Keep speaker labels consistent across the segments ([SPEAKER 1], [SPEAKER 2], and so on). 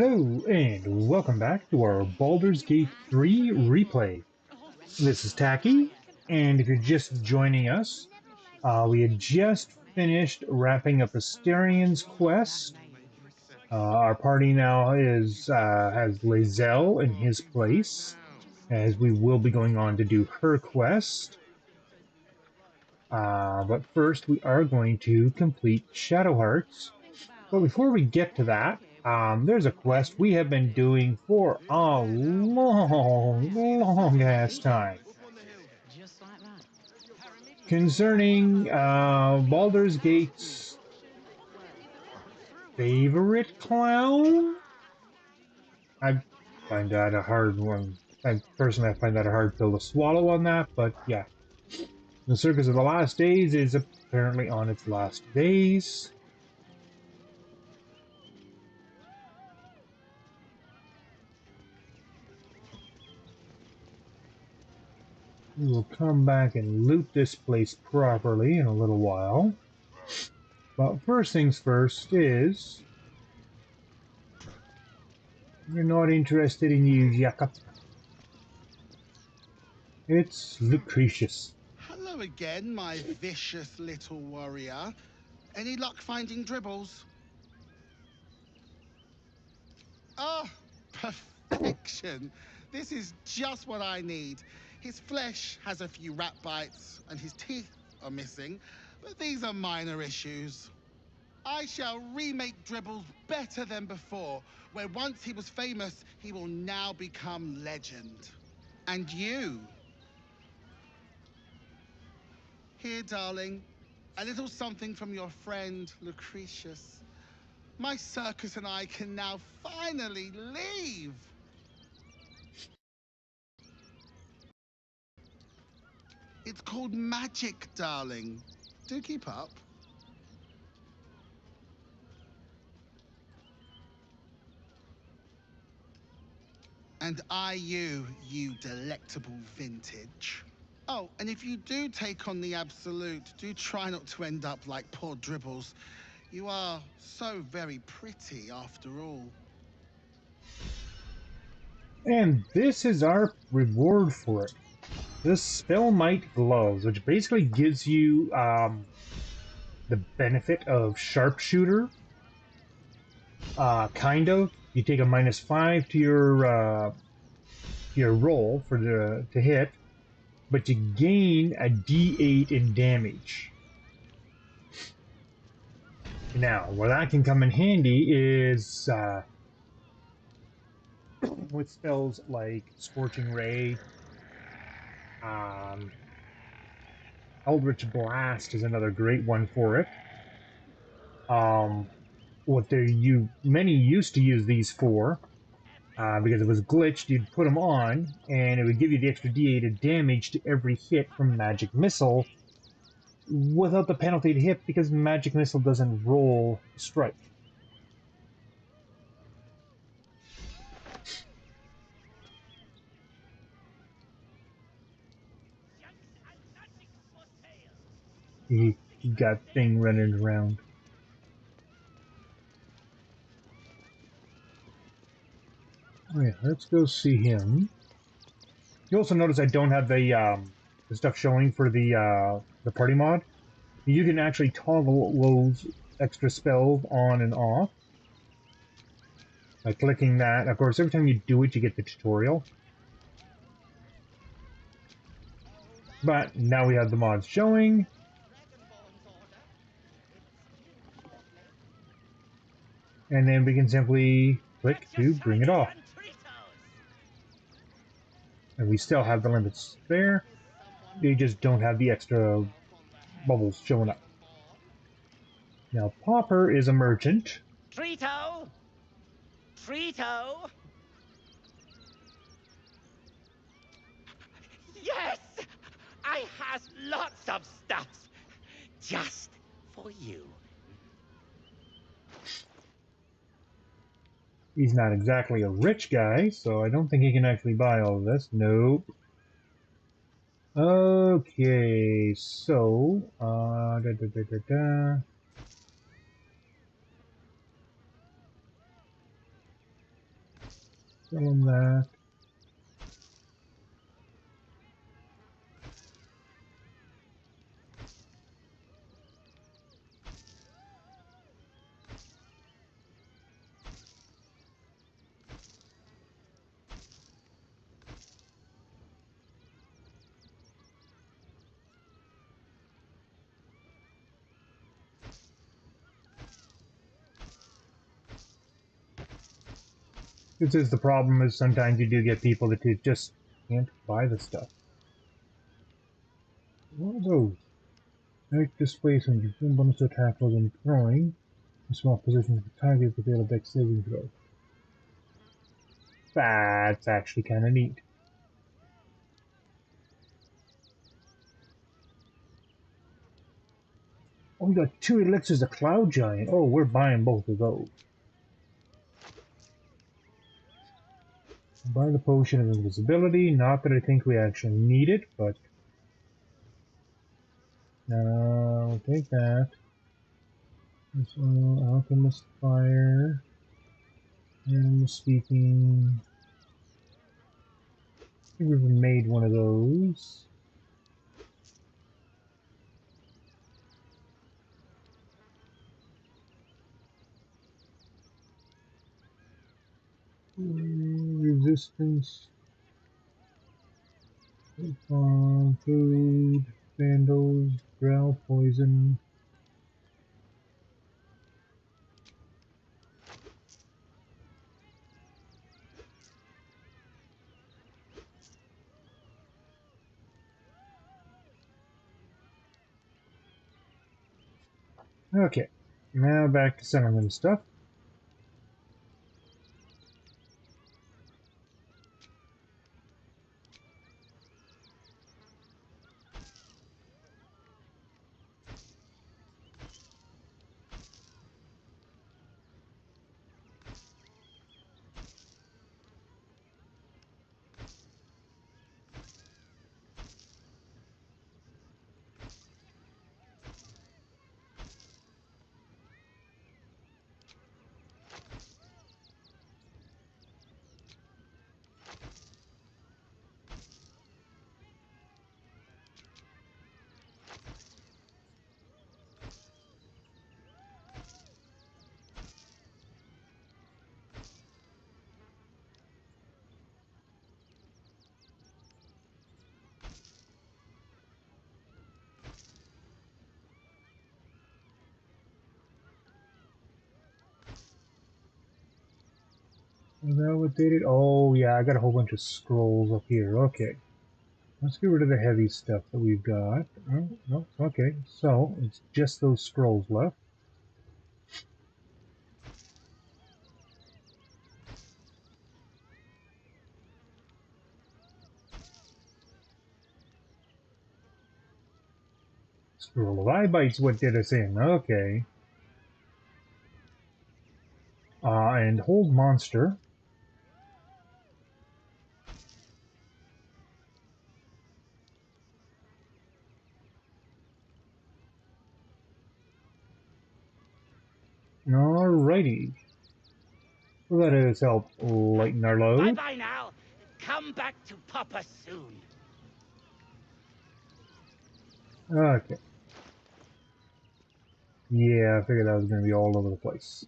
[SPEAKER 1] Hello, and welcome back to our Baldur's Gate 3 replay. This is Taki, and if you're just joining us, we had just finished wrapping up Asterian's quest. Our party now has Lae'zel in his place, as we will be going on to do her quest. But first, we are going to complete Shadow Hearts. But before we get to that, there's a quest we have been doing for a long ass time concerning Baldur's Gate's favorite clown. I find that a hard one. I find that a hard pill to swallow on that, but yeah. The Circus of the Last Days is apparently on its last days. We will come back and loot this place properly in a little while. But first things first is... You're not interested in you, Jakob. It's Lucretius.
[SPEAKER 2] Hello again, my vicious little warrior. Any luck finding dribbles? Oh, perfection. This is just what I need. His flesh has a few rat bites and his teeth are missing, but these are minor issues. I shall remake Dribbles better than before, where once he was famous, he will now become legend. And you? Here, darling, a little something from your friend, Lucretius. My circus and I can now finally leave. It's called magic, darling. Do keep up. And you delectable vintage. Oh, and if you do take on the absolute, do try not to end up like poor Dribbles. You are so very pretty after all.
[SPEAKER 1] And this is our reward for it. This Spellmite Gloves, which basically gives you the benefit of Sharpshooter. Kind of. You take a -5 to your roll to hit, but you gain a D8 in damage. Now, where that can come in handy is with spells like Scorching Ray. Eldritch Blast is another great one for it. Many used to use these for, because it was glitched. You'd put them on, and it would give you the extra D8 of damage to every hit from Magic Missile, without the penalty to hit, because Magic Missile doesn't roll strike. You got thing running around. Oh yeah, let's go see him. You also notice I don't have the stuff showing for the party mod. You can actually toggle those extra spells on and off by clicking that. Of course, every time you do it, you get the tutorial. But now we have the mods showing. And then we can simply click to bring it off. And we still have the limits there. They just don't have the extra bubbles showing up. Now, Popper is a merchant.
[SPEAKER 3] Trito! Trito! Yes! I has lots of stuff just for you.
[SPEAKER 1] He's not exactly a rich guy, so I don't think he can actually buy all of this. Nope. Okay, so... Tell him that. This is the problem, is sometimes you do get people that just can't buy the stuff. What are those? Make displacement, you can bonus to attack while in throwing. In small positions, the target with the deck saving throw. That's actually kind of neat. Oh, we got 2 elixirs of Cloud Giant. Oh, we're buying both of those. Buy the potion of invisibility. Not that I think we actually need it, but no, we'll take that. So, Alchemist Fire. Animal Speaking. I think we've made one of those. Resistance. Food. Vandals. Drow Poison. Okay, now back to selling the stuff. Is that what did it? Oh yeah, I got a whole bunch of scrolls up here. Okay. Let's get rid of the heavy stuff that we've got. Oh, no, okay. So, it's just those scrolls left. Scroll of Eye Bites, what did us in? Okay. And Hold Monster. Alrighty. Let us help lighten our load.
[SPEAKER 3] Bye-bye now. Come back to Papa soon.
[SPEAKER 1] Okay. Yeah, I figured that was going to be all over the place.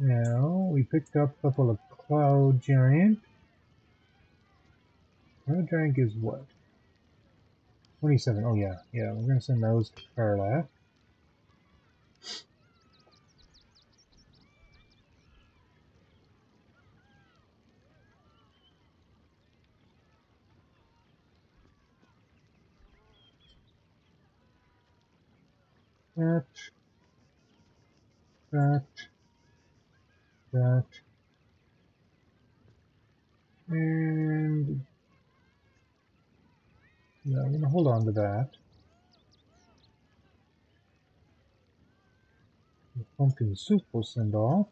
[SPEAKER 1] Now, we picked up a couple of Cloud Giant. Cloud Giant gives what? 27. Oh, yeah. Yeah, we're going to send those to Karlach. That. That. That. And yeah, I'm going to hold on to that. pumpkin soup we'll send off.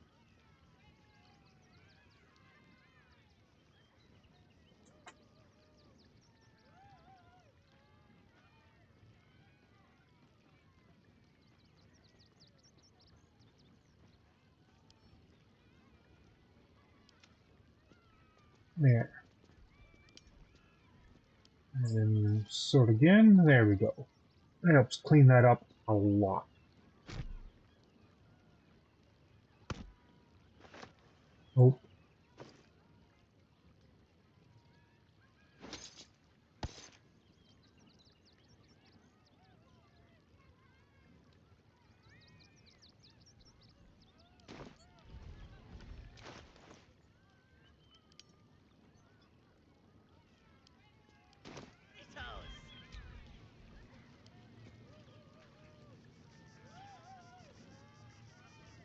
[SPEAKER 1] There. And then sort again. There we go. That helps clean that up a lot. Oh.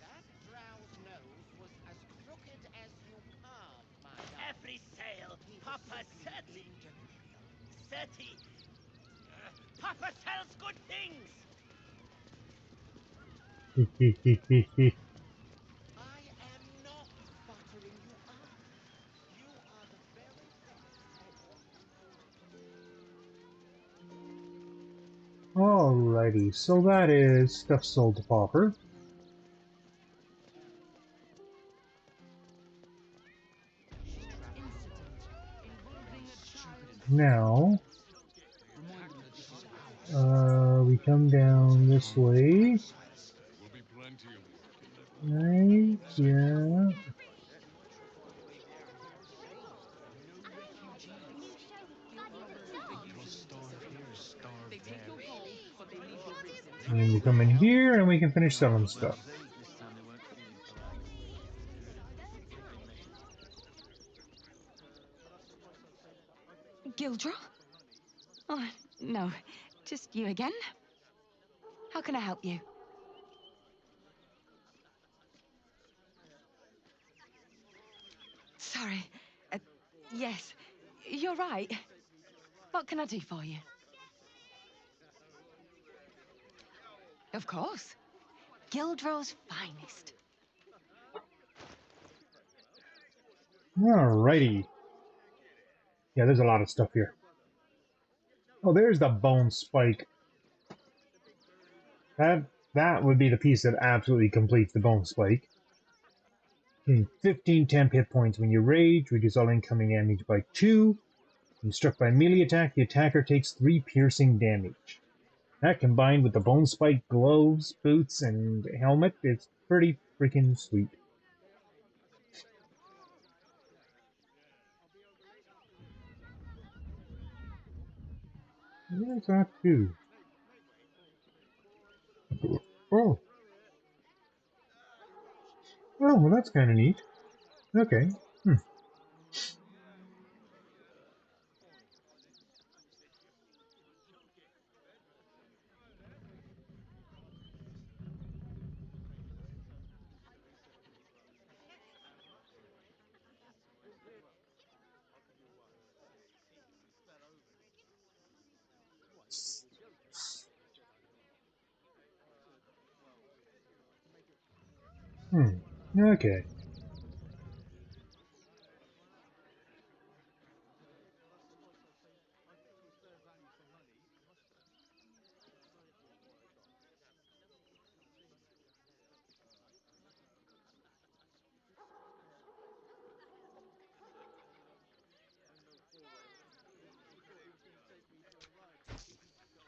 [SPEAKER 3] That drow's nose was as crooked as you carved, my darling. Every sail, Papa Seti. Seti. Papa sells good things. I am not buttering you up. You are the very best I ought to do.
[SPEAKER 1] Alrighty, so that is stuff sold to Pauper. Now, we come down this way. Right, yeah. And then we come in here and we can finish selling stuff.
[SPEAKER 4] Gildra? Oh, no. Just you again? How can I help you? Sorry. Yes, you're right. What can I do for you? Of course. Gildro's finest.
[SPEAKER 1] Alrighty. Yeah, there's a lot of stuff here. Oh, there's the bone spike. That would be the piece that absolutely completes the bone spike. 15 temp hit points when you rage, reduce all incoming damage by 2. When struck by melee attack, the attacker takes 3 piercing damage. That combined with the bone spike gloves, boots, and helmet, it's pretty freaking sweet. What does that do? Oh. Oh, well that's kind of neat. Okay. Okay.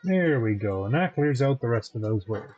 [SPEAKER 1] There we go, and that clears out the rest of those wares.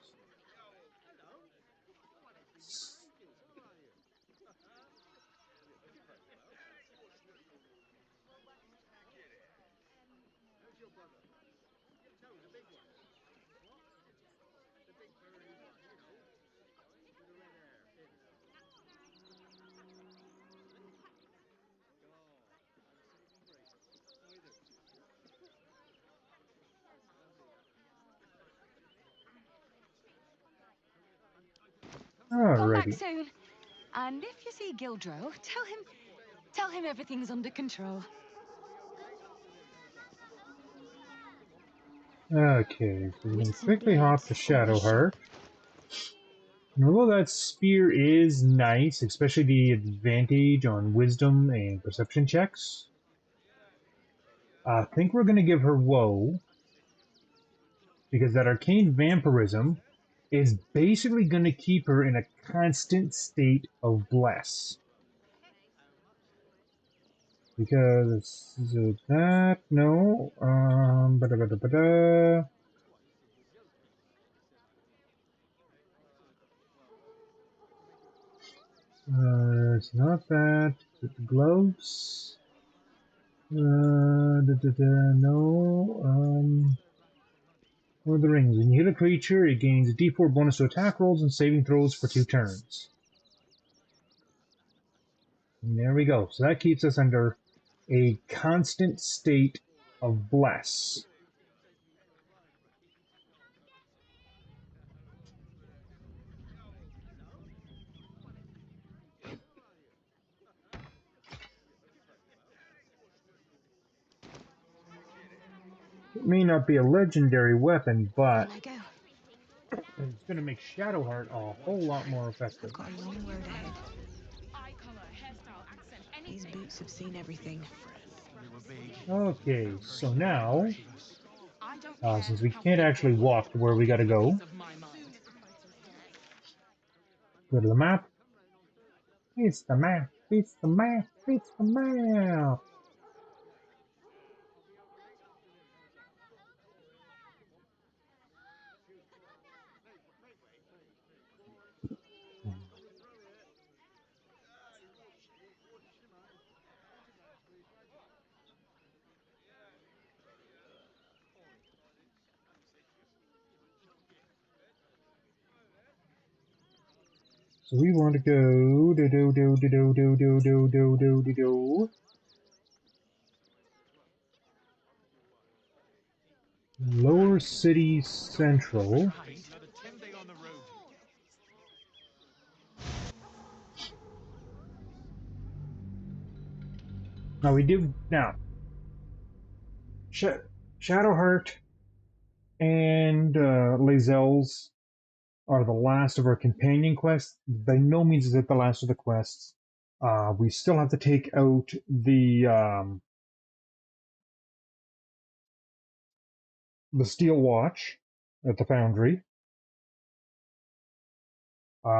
[SPEAKER 4] Come back
[SPEAKER 1] Alrighty.
[SPEAKER 4] soon. And if you see Gildro, tell him everything's under control.
[SPEAKER 1] Okay, so we're going to
[SPEAKER 4] Recent
[SPEAKER 1] quickly hop
[SPEAKER 4] blades
[SPEAKER 1] to
[SPEAKER 4] always
[SPEAKER 1] Shadowheart.
[SPEAKER 4] sharp.
[SPEAKER 1] And although that spear is nice, especially the advantage on wisdom and perception checks, I think we're going to give her woe, because that arcane vampirism is basically going to keep her in a constant state of bless. Because that, no, ba-da-ba-da-ba-da. It's not that. It's the gloves. No. One of the rings. When you hit a creature, it gains a d4 bonus to attack rolls and saving throws for 2 turns. And there we go. So that keeps us under a constant state of bless. It may not be a legendary weapon, but
[SPEAKER 4] There I go.
[SPEAKER 1] it's going to make Shadowheart a whole lot more effective.
[SPEAKER 5] I've got a long road ahead. These boots have seen everything.
[SPEAKER 1] Okay, so now, since we can't actually walk to where we got to go to the map. It's the map. It's the map. It's the map. So we want to go do. Lower City Central. Now we do now. Shadowheart and Lazelle's are the last of our companion quests. By no means is it the last of the quests. We still have to take out the Steel Watch at the Foundry. We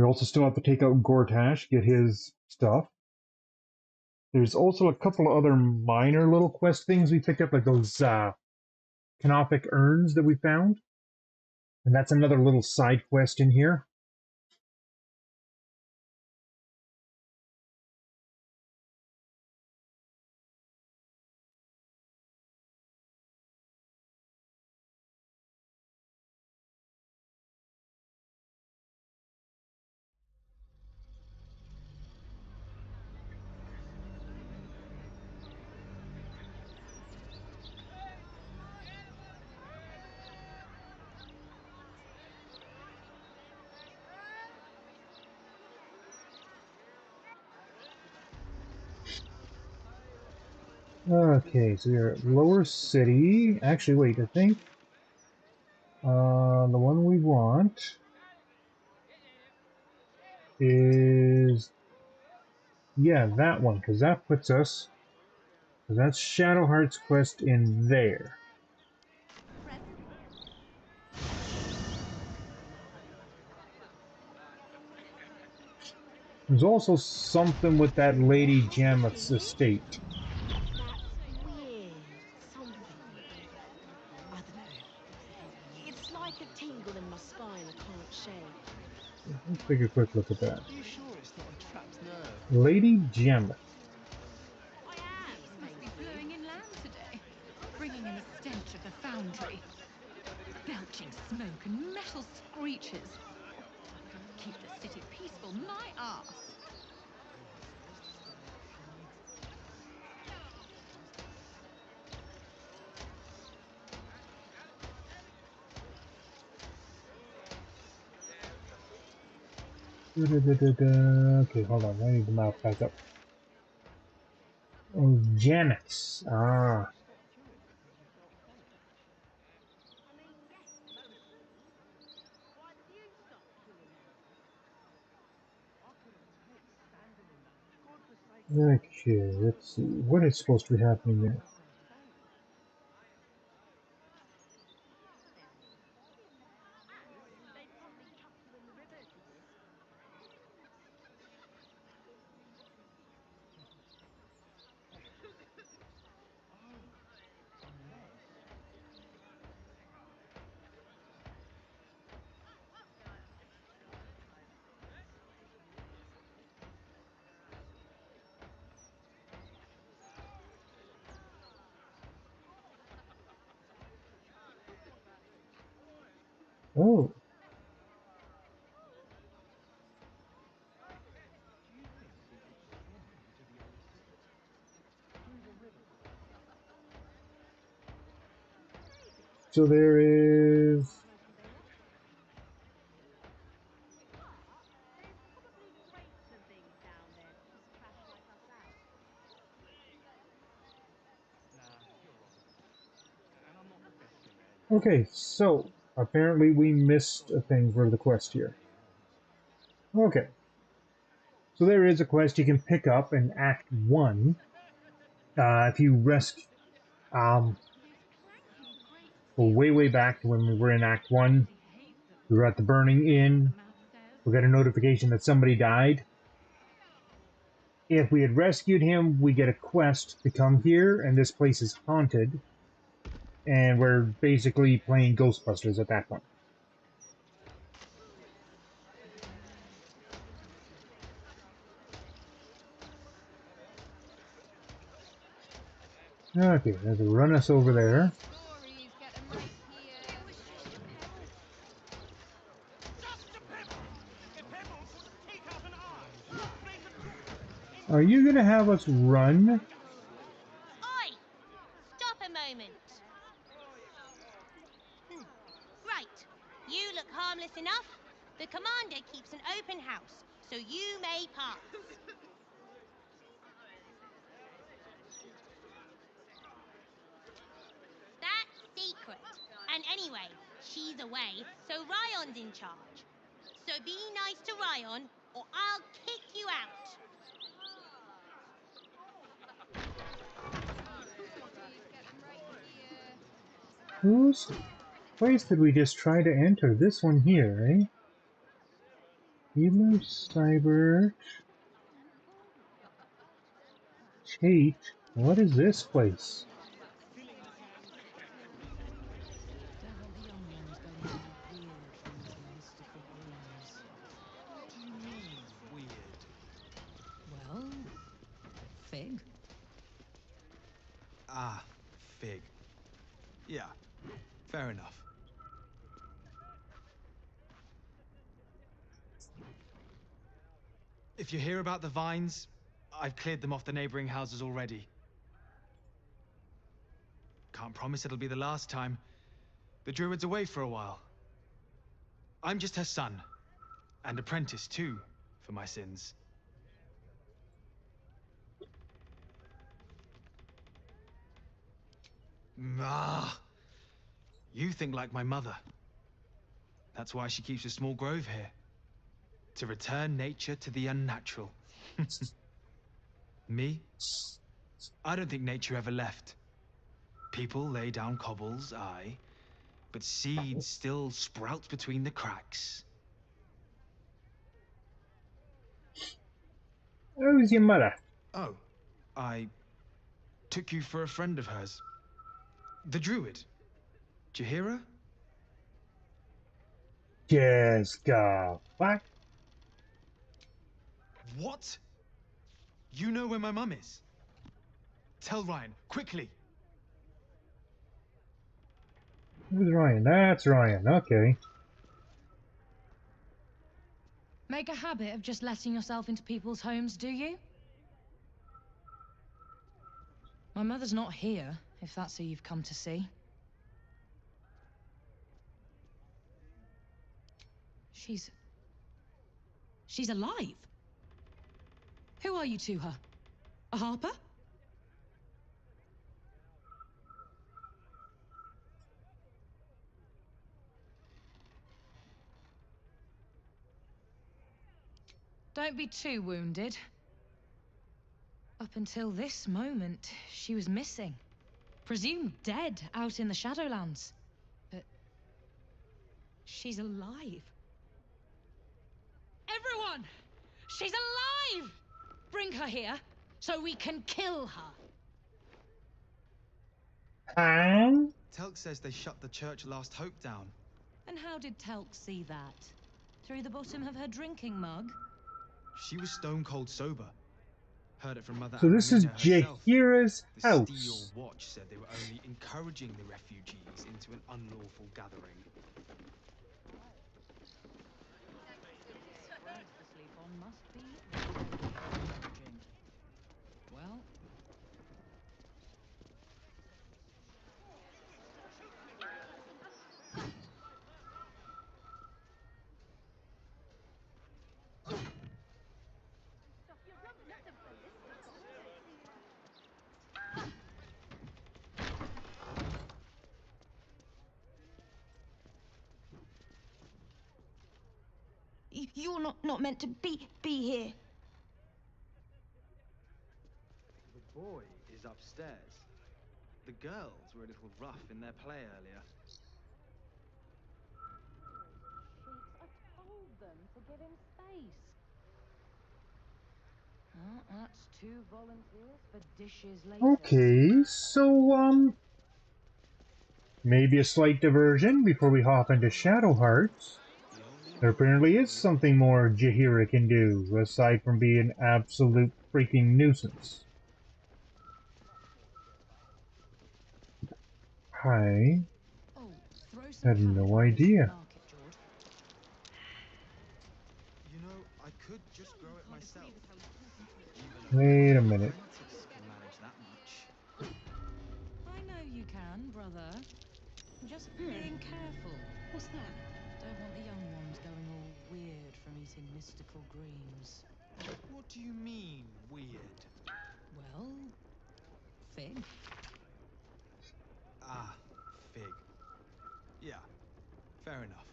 [SPEAKER 1] also still have to take out Gortash, get his stuff. There's also a couple of other minor little quest things we picked up, like those canophic urns that we found. And that's another little side quest in here. Okay, so we're at Lower City. Actually, wait, I think the one we want is, yeah, that one, because that puts us, because that's Shadowheart's quest in there. There's also something with that Lady Jameth's estate.
[SPEAKER 5] That weird something. I don't know. It's like a tingle in my spine I can't shake.
[SPEAKER 1] Let's take a quick look at that.
[SPEAKER 6] Are you sure it's not a trapped nerve?
[SPEAKER 1] Lady Jameth.
[SPEAKER 4] Must be blowing inland today, bringing in the stench of the foundry. Belching smoke and metal screeches. Keep the city peaceful, my arse.
[SPEAKER 1] Okay, hold on. I need the map back up. Oh, Janet's. Ah. Okay, let's see. What is supposed to be happening there? Oh, so there is. Okay, so apparently we missed a thing for the quest here. Okay, so there is a quest you can pick up in Act 1 if you rescue. Well, way back to when we were in Act 1, we were at the Burning Inn. We got a notification that somebody died. If we had rescued him, we get a quest to come here, and this place is haunted. And we're basically playing Ghostbusters at that point. Okay, let's run us over there. Are you gonna have us run?
[SPEAKER 7] Oi! Stop a moment. Right. You look harmless enough. The commander keeps an open house, so you may pass. That's secret. And anyway, she's away, so Ryon's in charge. So be nice to Ryon, or I'll kick you out.
[SPEAKER 1] Whose place did we just try to enter? This one here, eh? Healer, Cyber, Chate. What is this place?
[SPEAKER 4] Well, fig.
[SPEAKER 6] Ah, fig. Yeah, fair enough. If you hear about the vines, I've cleared them off the neighboring houses already. Can't promise it'll be the last time. The druid's away for a while. I'm just her son, and apprentice too, for my sins. Ah, you think like my mother. That's why she keeps a small grove here. To return nature to the unnatural. Me? I don't think nature ever left. People lay down cobbles, aye, but seeds still sprout between the cracks.
[SPEAKER 1] Who's your mother?
[SPEAKER 6] Oh, I took you for a friend of hers. The druid. Did you hear her?
[SPEAKER 1] Just go. What?
[SPEAKER 6] What? You know where my mum is? Tell Ryan, quickly.
[SPEAKER 1] Who's Ryan? That's Ryan. Okay.
[SPEAKER 4] Make a habit of just letting yourself into people's homes, do you? My mother's not here, if that's who you've come to see. She's alive. Who are you to her? A harper? Don't be too wounded.
[SPEAKER 8] Up until this moment, she was missing. Presumed dead out in the Shadowlands. But she's alive. Everyone! She's alive! Bring her here so we can kill her.
[SPEAKER 6] Telk says they shut the Church Last Hope down.
[SPEAKER 8] And how did Telk see that? Through the bottom of her drinking mug?
[SPEAKER 6] She was stone cold sober. Heard it from Mother
[SPEAKER 1] So this is
[SPEAKER 6] Aramina herself.
[SPEAKER 1] Jahira's
[SPEAKER 6] The
[SPEAKER 1] house.
[SPEAKER 6] Steel Watch said they were only encouraging the refugees into an unlawful gathering.
[SPEAKER 8] Rags to sleep on must be encouraging. Well,
[SPEAKER 5] You're not meant to be here.
[SPEAKER 6] The boy is upstairs. The girls were a little rough in their play earlier.
[SPEAKER 8] I told them to give him space. Oh, that's 2 volunteers for dishes later.
[SPEAKER 1] Okay, so, maybe a slight diversion before we hop into Shadow Hearts. There apparently is something more Jahira can do, aside from being an absolute freaking nuisance. I
[SPEAKER 8] Oh, throw some
[SPEAKER 1] had no
[SPEAKER 8] cabbage on
[SPEAKER 1] idea.
[SPEAKER 8] the market, George.
[SPEAKER 6] You know, I could just grow it myself.
[SPEAKER 1] Wait a minute.
[SPEAKER 6] Apprentice can manage that much.
[SPEAKER 8] I know you can, brother. Just being careful.
[SPEAKER 5] What's that?
[SPEAKER 8] Don't want the young ones going all weird from eating mystical greens.
[SPEAKER 6] What do you mean, weird?
[SPEAKER 8] Well, fig.
[SPEAKER 6] Ah, fig. Yeah, fair enough.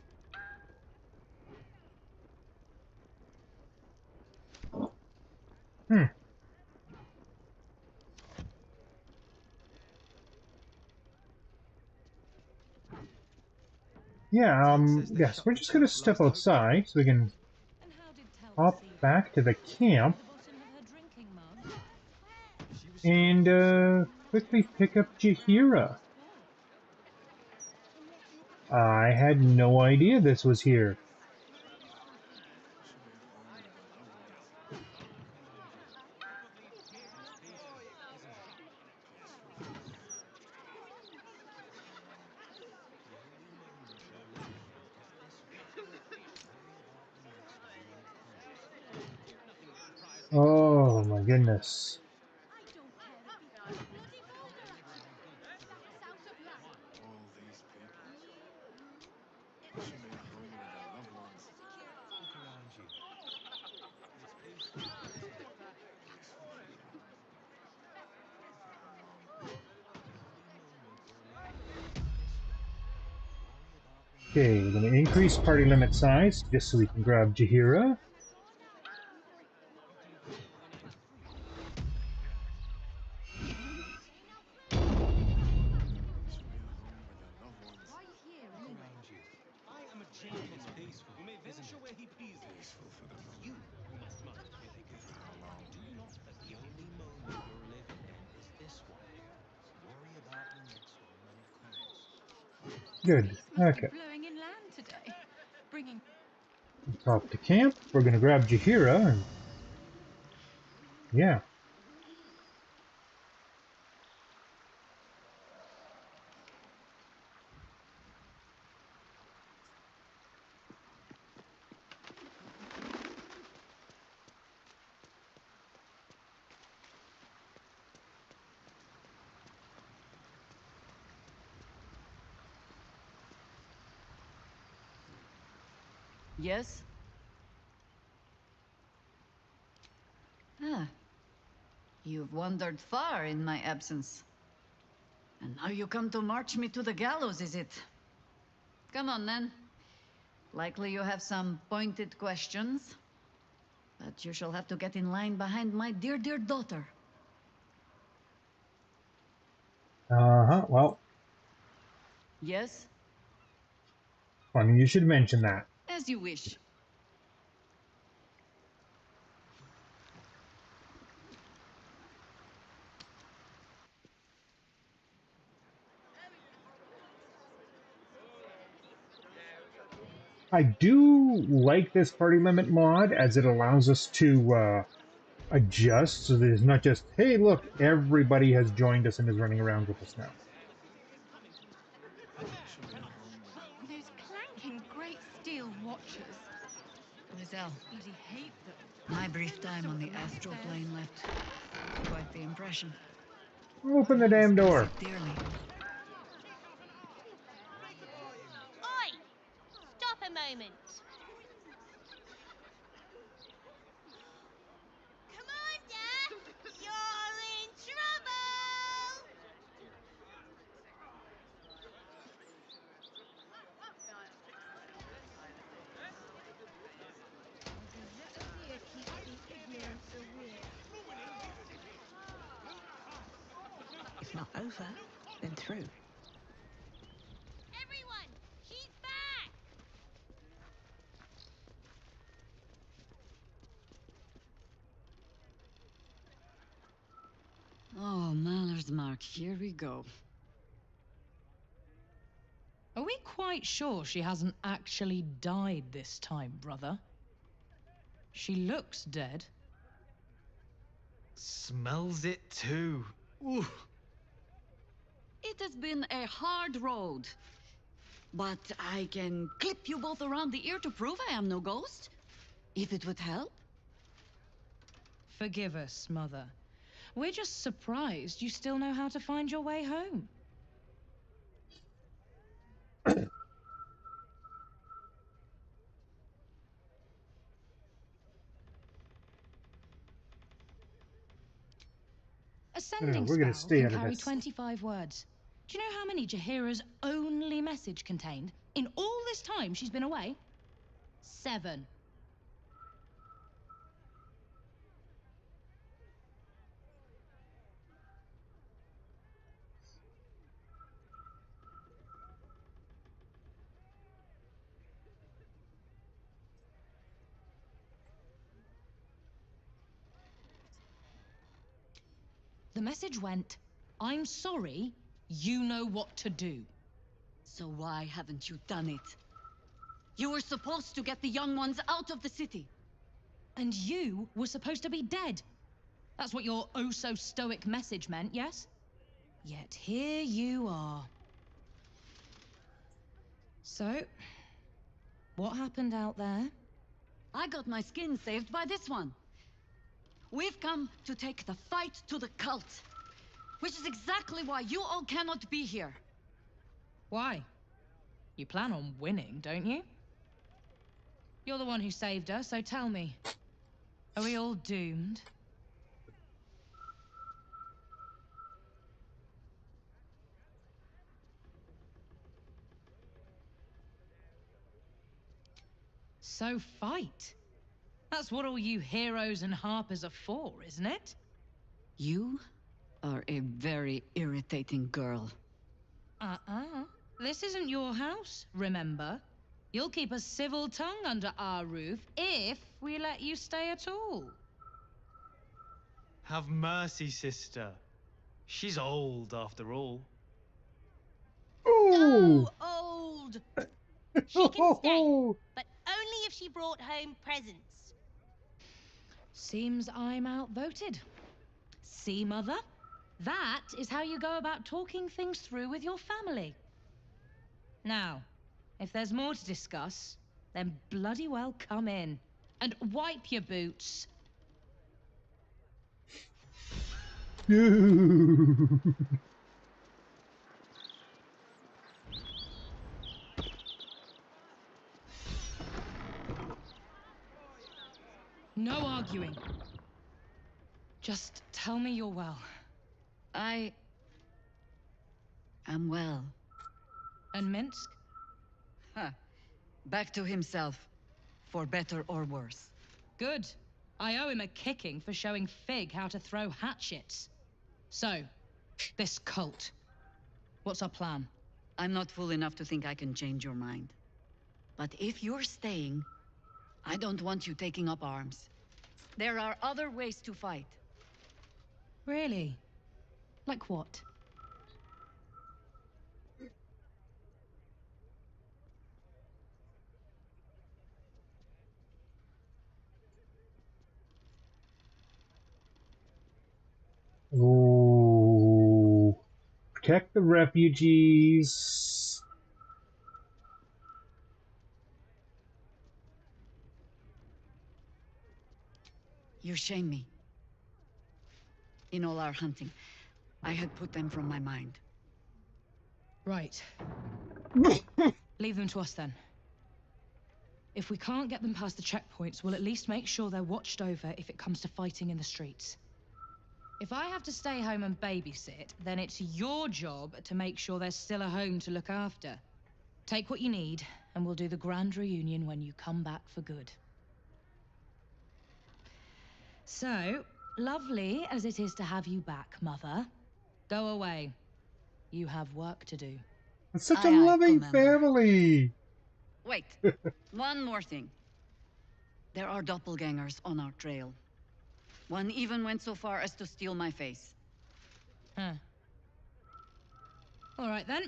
[SPEAKER 1] Hmm. Yeah, yes, we're just gonna step outside so we can
[SPEAKER 8] And how did Telk
[SPEAKER 1] hop
[SPEAKER 8] see
[SPEAKER 1] back to the camp
[SPEAKER 8] the bottom of her drinking mug?
[SPEAKER 6] She was
[SPEAKER 1] and, quickly pick up Jahira. I had no idea this was here. Oh my goodness.
[SPEAKER 5] I don't care if he's got a bloody poker at you. That's out of line.
[SPEAKER 9] All these people. She made home with their loved ones.
[SPEAKER 10] Look around you. It's peaceful, isn't it?
[SPEAKER 9] Peaceful for you.
[SPEAKER 1] Okay, we're gonna increase party limit size just so we can grab Jahira.
[SPEAKER 9] She made home with their loved ones.
[SPEAKER 5] Why here
[SPEAKER 10] Look
[SPEAKER 5] anyway?
[SPEAKER 10] around you. I am a gentleman. It's peaceful. Who may venture where he pleases.
[SPEAKER 9] Peaceful for the
[SPEAKER 10] It's
[SPEAKER 9] moment.
[SPEAKER 10] you who must mind your business.
[SPEAKER 9] For how long?
[SPEAKER 10] Do not that the only moment you're living in is this one. Worry about the next one when it comes.
[SPEAKER 1] Good.
[SPEAKER 4] Breeze must
[SPEAKER 1] Okay.
[SPEAKER 4] be blowing inland today, bringing
[SPEAKER 1] Hop to camp. We're gonna grab Jahira and yeah.
[SPEAKER 11] Yes? Ah, you've wandered far in my absence. And now you come to march me to the gallows, is it? Come on, then. Likely you have some pointed questions. But you shall have to get in line behind my dear, dear daughter.
[SPEAKER 1] Uh-huh. Well,
[SPEAKER 11] Yes?
[SPEAKER 1] funny you should mention that.
[SPEAKER 11] As you wish.
[SPEAKER 1] I do like this party limit mod as it allows us to adjust so that it's not just, hey, look, everybody has joined us and is running around with us now.
[SPEAKER 9] Should be home with
[SPEAKER 4] Those clanking great steel watches.
[SPEAKER 11] Lizelle,
[SPEAKER 4] Bloody hate them.
[SPEAKER 11] my brief time on the astral plane left quite the impression.
[SPEAKER 1] Open the damn
[SPEAKER 11] Must miss
[SPEAKER 1] door.
[SPEAKER 11] it dearly.
[SPEAKER 7] Oi! Stop a moment. Commander! You're in trouble!
[SPEAKER 12] If not over, then through.
[SPEAKER 7] Everyone, she's back!
[SPEAKER 11] Oh, Maller's Mark, here we go.
[SPEAKER 8] Are we quite sure she hasn't actually died this time, brother? She looks dead.
[SPEAKER 6] Smells it too. Ooh.
[SPEAKER 11] It has been a hard road. But I can clip you both around the ear to prove I am no ghost. If it would help.
[SPEAKER 8] Forgive us, Mother. We're just surprised you still know how to find your way home. Ascending
[SPEAKER 1] We're going to
[SPEAKER 8] spell
[SPEAKER 1] stay
[SPEAKER 8] can
[SPEAKER 1] out of
[SPEAKER 8] carry
[SPEAKER 1] this.
[SPEAKER 8] 25 words. Do you know how many Jaheira's only message contained? In all this time she's been away? 7. The message went, I'm sorry, you know what to do.
[SPEAKER 11] So why haven't you done it? You were supposed to get the young ones out of the city.
[SPEAKER 8] And you were supposed to be dead. That's what your oh-so-stoic message meant, yes? Yet here you are. So, what happened out there?
[SPEAKER 11] I got my skin saved by this one. We've come to take the fight to the cult. Which is exactly why you all cannot be here.
[SPEAKER 8] Why? You plan on winning, don't you? You're the one who saved her, so tell me. Are we all doomed? So fight. That's what all you heroes and harpers are for, isn't it?
[SPEAKER 11] You are a very irritating girl.
[SPEAKER 8] This isn't your house, remember? You'll keep a civil tongue under our roof if we let you stay at all.
[SPEAKER 6] Have mercy, sister. She's old after all.
[SPEAKER 1] Ooh!
[SPEAKER 7] So old! She can stay, but only if she brought home presents.
[SPEAKER 8] Seems I'm outvoted. See, Mother? That is how you go about talking things through with your family. Now, if there's more to discuss, then bloody well come in. And wipe your boots. No arguing. Just tell me you're well.
[SPEAKER 11] I am well.
[SPEAKER 8] And Minsk?
[SPEAKER 11] Huh. Back to himself, for better or worse.
[SPEAKER 8] Good. I owe him a kicking for showing Fig how to throw hatchets. So, this cult. What's our plan?
[SPEAKER 11] I'm not fool enough to think I can change your mind. But if you're staying, I don't want you taking up arms. There are other ways to fight.
[SPEAKER 8] Really? Like what?
[SPEAKER 1] Ooh. Protect the refugees.
[SPEAKER 11] You shame me. In all our hunting, I had put them from my mind.
[SPEAKER 8] Right. Leave them to us then. If we can't get them past the checkpoints, we'll at least make sure they're watched over if it comes to fighting in the streets. If I have to stay home and babysit, then it's your job to make sure there's still a home to look after. Take what you need, and we'll do the grand reunion when you come back for good. So, lovely as it is to have you back, Mother, go away. You have work to do.
[SPEAKER 1] It's such a
[SPEAKER 11] Aye, aye,
[SPEAKER 1] loving
[SPEAKER 11] Commander.
[SPEAKER 1] family.
[SPEAKER 11] Wait, one more thing. There are doppelgangers on our trail. One even went so far as to steal my face.
[SPEAKER 8] Huh. All right then.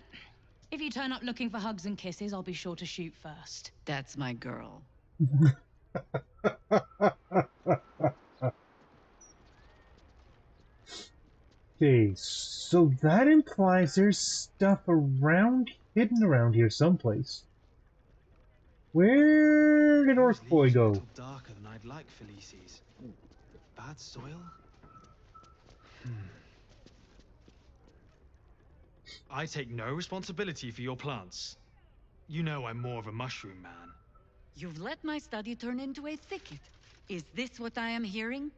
[SPEAKER 8] If you turn up looking for hugs and kisses, I'll be sure to shoot first.
[SPEAKER 11] That's my girl.
[SPEAKER 1] Okay, so that implies there's stuff hidden around here someplace. Where did
[SPEAKER 6] Those
[SPEAKER 1] Orc Boy
[SPEAKER 6] leaves are a
[SPEAKER 1] go?
[SPEAKER 6] little darker than I'd like, Felices. Bad soil? I take no responsibility for your plants. You know I'm more of a mushroom man.
[SPEAKER 11] You've let my study turn into a thicket. Is this what I am hearing?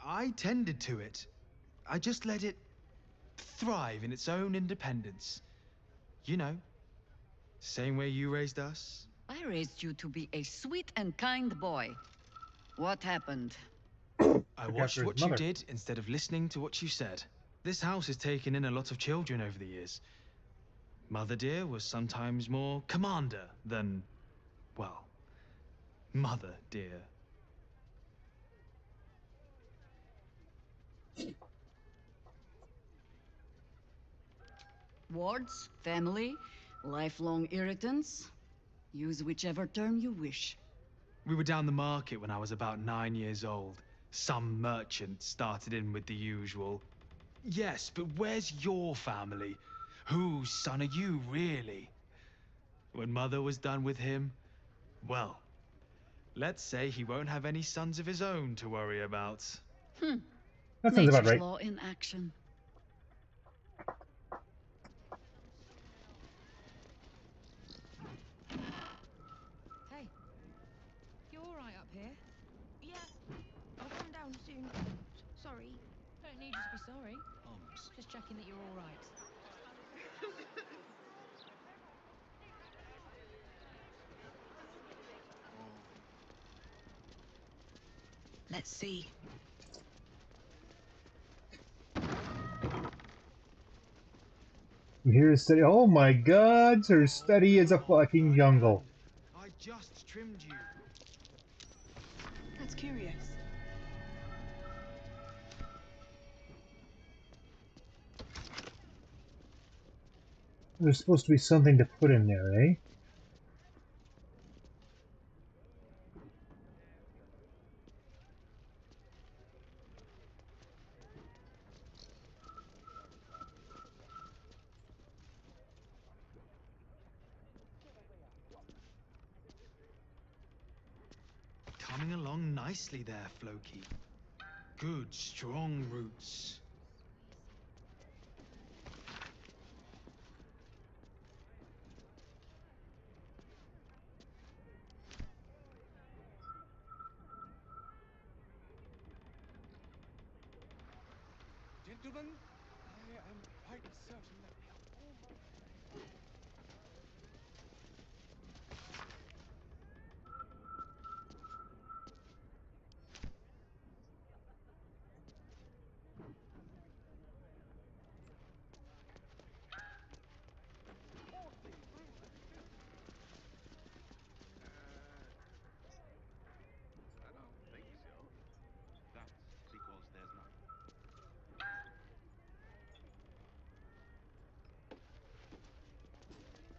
[SPEAKER 6] I tended to it. I just let it thrive in its own independence. You know, same way you raised us.
[SPEAKER 11] I raised you to be a sweet and kind boy. What happened?
[SPEAKER 6] I
[SPEAKER 1] Look
[SPEAKER 6] watched
[SPEAKER 1] after his
[SPEAKER 6] what you
[SPEAKER 1] mother.
[SPEAKER 6] did instead of listening to what you said. This house has taken in a lot of children over the years. Mother dear was sometimes more commander than, well, mother dear.
[SPEAKER 11] Wards, family, lifelong irritants? Use whichever term you wish.
[SPEAKER 6] We were down the market when I was about 9 years old. Some merchant started in with the usual. Yes, but where's your family? Whose son are you, really? When Mother was done with him, well, let's say he won't have any sons of his own to worry about.
[SPEAKER 1] That sounds about
[SPEAKER 11] Nature's
[SPEAKER 1] right.
[SPEAKER 11] law in action.
[SPEAKER 8] Hey, you all right up here?
[SPEAKER 5] Yeah, I'll come down soon. Sorry.
[SPEAKER 8] Don't need you to be sorry. Just checking that you're all right.
[SPEAKER 12] Let's see.
[SPEAKER 1] You hear her study? Oh my god, her study is a fucking jungle.
[SPEAKER 6] I just trimmed you.
[SPEAKER 12] That's curious.
[SPEAKER 1] There's supposed to be something to put in there, eh?
[SPEAKER 6] Coming along nicely there, Floki. Good, strong roots.
[SPEAKER 9] Gentlemen, I am quite certain that we are almost...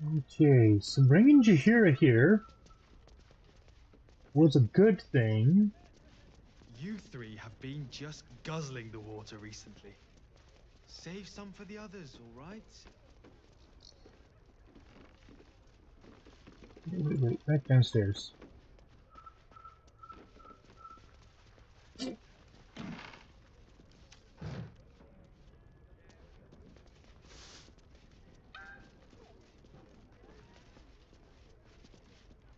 [SPEAKER 1] Okay, so bringing Jahira here was a good thing.
[SPEAKER 6] You three have been just guzzling the water recently. Save some for the others, all right?
[SPEAKER 1] Wait, back downstairs.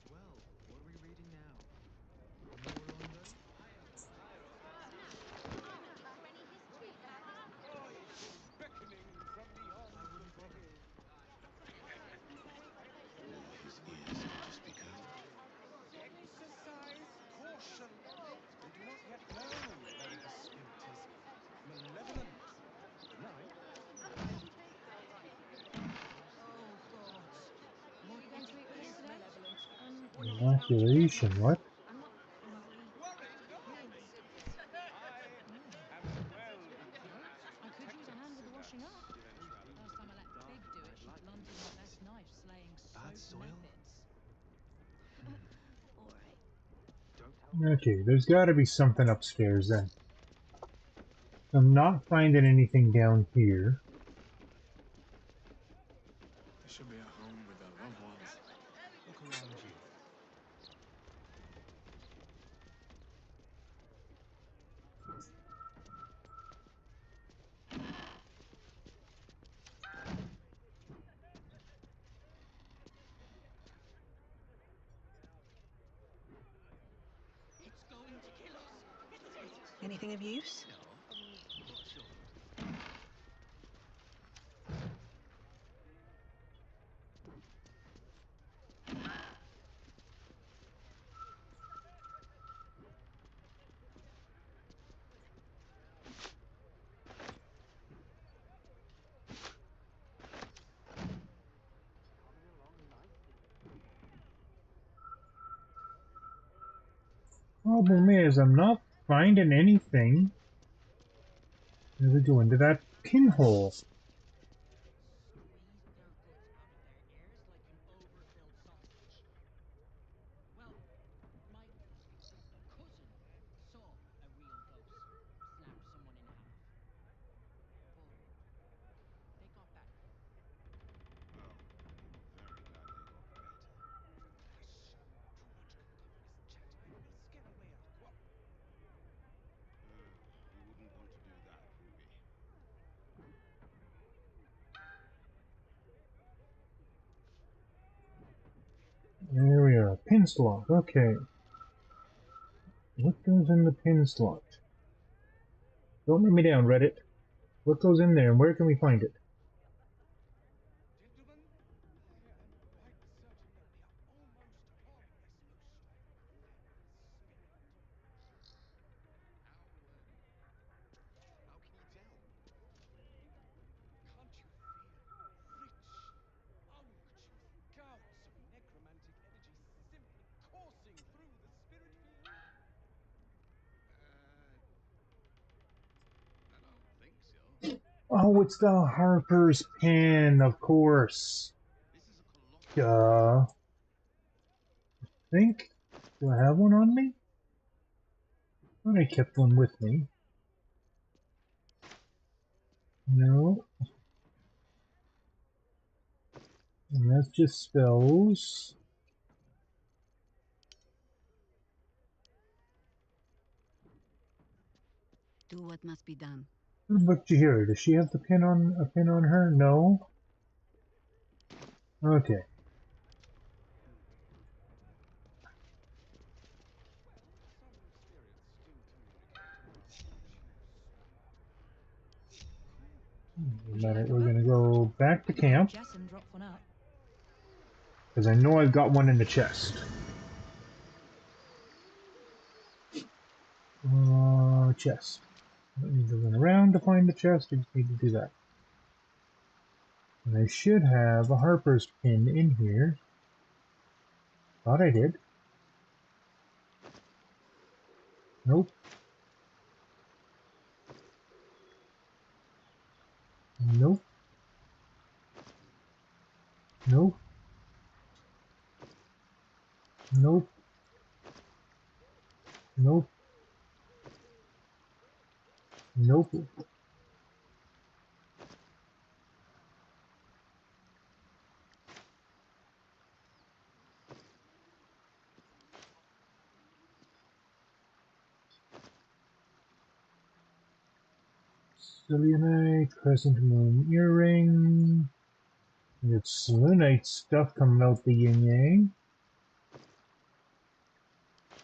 [SPEAKER 6] Well, what are we reading now? More along those?
[SPEAKER 9] Voices beckoning from beyond the bridge.
[SPEAKER 10] All his ears can just be curled.
[SPEAKER 9] Exercise caution. We do not yet know whether the spirit is malevolent, benign.
[SPEAKER 12] Oh, gods. What
[SPEAKER 8] You going to eat with us
[SPEAKER 12] is
[SPEAKER 8] today?
[SPEAKER 12] malevolent? What is
[SPEAKER 1] Inoculation, what?
[SPEAKER 12] I'm not worried.
[SPEAKER 9] Worry no more. I am well equipped to
[SPEAKER 8] I could use a hand with the
[SPEAKER 9] Takis in
[SPEAKER 8] washing
[SPEAKER 9] that
[SPEAKER 8] up.
[SPEAKER 9] eventuality.
[SPEAKER 8] Last time I let Big do it, she blunted her best knife slaying
[SPEAKER 6] Bad
[SPEAKER 8] soap
[SPEAKER 6] soil?
[SPEAKER 8] mephits.
[SPEAKER 12] All right.
[SPEAKER 6] Don't tell.
[SPEAKER 1] Okay, there's got to be something upstairs then. I'm not finding anything down here.
[SPEAKER 9] They should be at home with their loved ones.
[SPEAKER 6] Look around you.
[SPEAKER 3] It's going to kill us.
[SPEAKER 12] Anything of use?
[SPEAKER 10] No, not sure.
[SPEAKER 1] Problem is, I'm not finding anything as I go into that pinhole.
[SPEAKER 3] Squeeze their guts out of their ears like an overfilled sausage. Well, my cousin saw a real ghost snap someone in half. But they got better.
[SPEAKER 10] Well, very glad they got better.
[SPEAKER 9] Hush. Too much continuous chatter will scare away our quarry.
[SPEAKER 10] You wouldn't want to do that, Ruby.
[SPEAKER 1] There we are, pin slot. Okay. What goes in the pin slot? Don't let me down, Reddit. What goes in there and where can we find it?
[SPEAKER 9] Gentlemen, I am quite certain that we are almost harmless, most foul spirit.
[SPEAKER 10] How can you tell?
[SPEAKER 9] Can't you feel rich, unctuous gouts of necromantic energy simply coursing through the spirit field?
[SPEAKER 10] I don't think so.
[SPEAKER 1] Oh, it's the Harper's pin, of course.
[SPEAKER 10] This is a colossal.
[SPEAKER 1] Duh. Think? Do I have one on me? I thought I kept one with me. No. And that's just spells.
[SPEAKER 11] Do what must be done.
[SPEAKER 1] What about Jahira? Does she have the pin on a pin on her? No. Okay.
[SPEAKER 9] Well, some spirits do communicate via
[SPEAKER 1] A minute, we're gonna go back to camp
[SPEAKER 8] Jess and drop one up.
[SPEAKER 1] because I know I've got one in the chest. Chest. I don't need to run around to find the chest. I just need to do that. And I should have a Harper's pin in here. Thought I did. Nope. Nope. Nope. Nope. Nope. Nope. Selenite, crescent moon earring. It's selenite stuff coming out the yin yang.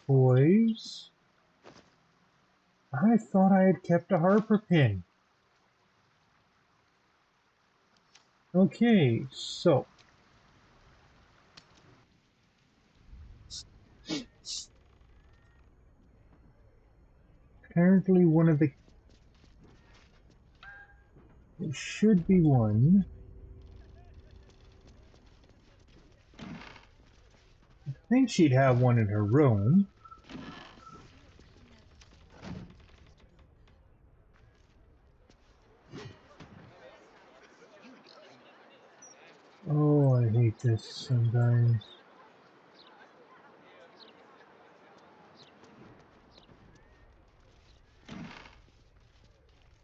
[SPEAKER 1] Toys. I thought I had kept a Harper pin. Okay, so. Apparently one of the... It should be one. I think she'd have one in her room. Oh, I hate this sometimes.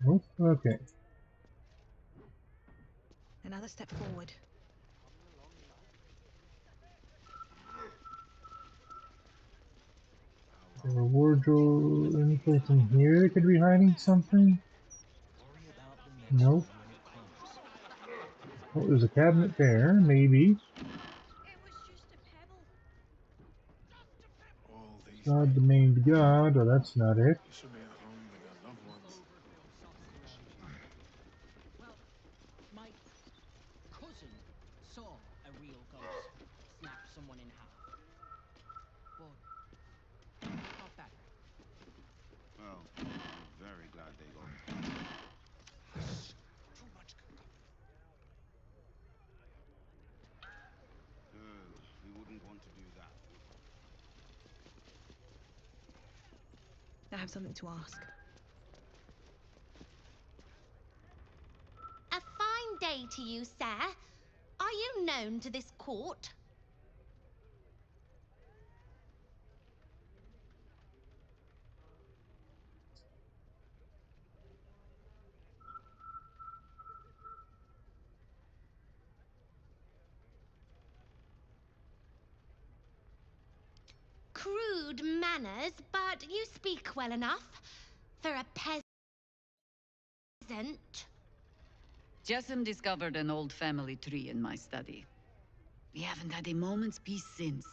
[SPEAKER 1] Nope, okay.
[SPEAKER 12] Another step forward.
[SPEAKER 1] There a wardrobe, anyplace in here that could be hiding something?
[SPEAKER 10] Worry about the next
[SPEAKER 1] Nope.
[SPEAKER 10] one when it comes.
[SPEAKER 1] Oh, there's a cabinet there, maybe.
[SPEAKER 4] It was just a pebble.
[SPEAKER 9] All these
[SPEAKER 1] God the
[SPEAKER 9] people.
[SPEAKER 1] named God, oh, that's not it.
[SPEAKER 9] You should be at home with your loved ones.
[SPEAKER 3] Well, my cousin saw a real ghost snap someone in half. But it got better.
[SPEAKER 13] Well, I'm very glad they got better.
[SPEAKER 9] Hush! Too much can go.
[SPEAKER 13] We wouldn't want to do that, would we?
[SPEAKER 12] I have something to ask.
[SPEAKER 7] A fine day to you, sir. Are you known to this court? Crude manners, but you speak well enough for a peasant.
[SPEAKER 11] Jessam discovered an old family tree in my study. We haven't had a moment's peace since.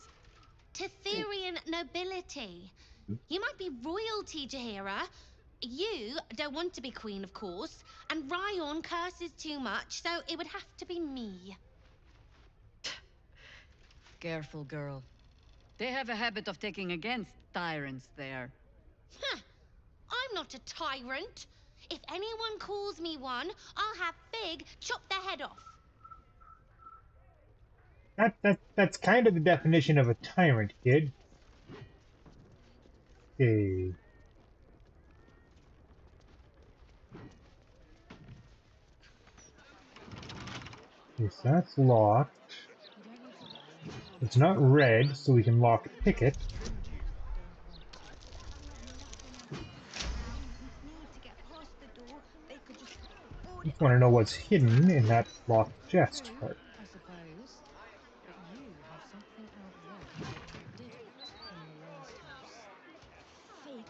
[SPEAKER 7] Tetherian nobility. You might be royalty, Jahira. You don't want to be queen, of course, and Ryon curses too much, so it would have to be me.
[SPEAKER 11] Careful, girl. They have a habit of taking against tyrants there.
[SPEAKER 7] Huh. I'm not a tyrant. If anyone calls me one, I'll have Fig chop their head off.
[SPEAKER 1] That's kind of the definition of a tyrant, kid. Okay. Okay, so that's locked. It's not red, so we can lock pick it.
[SPEAKER 4] Need to get past the door. They could just.
[SPEAKER 1] Just want to know what's hidden in that locked chest
[SPEAKER 8] True,
[SPEAKER 1] part.
[SPEAKER 8] I suppose. But you have something out there that you didn't in the last house.
[SPEAKER 12] Fig.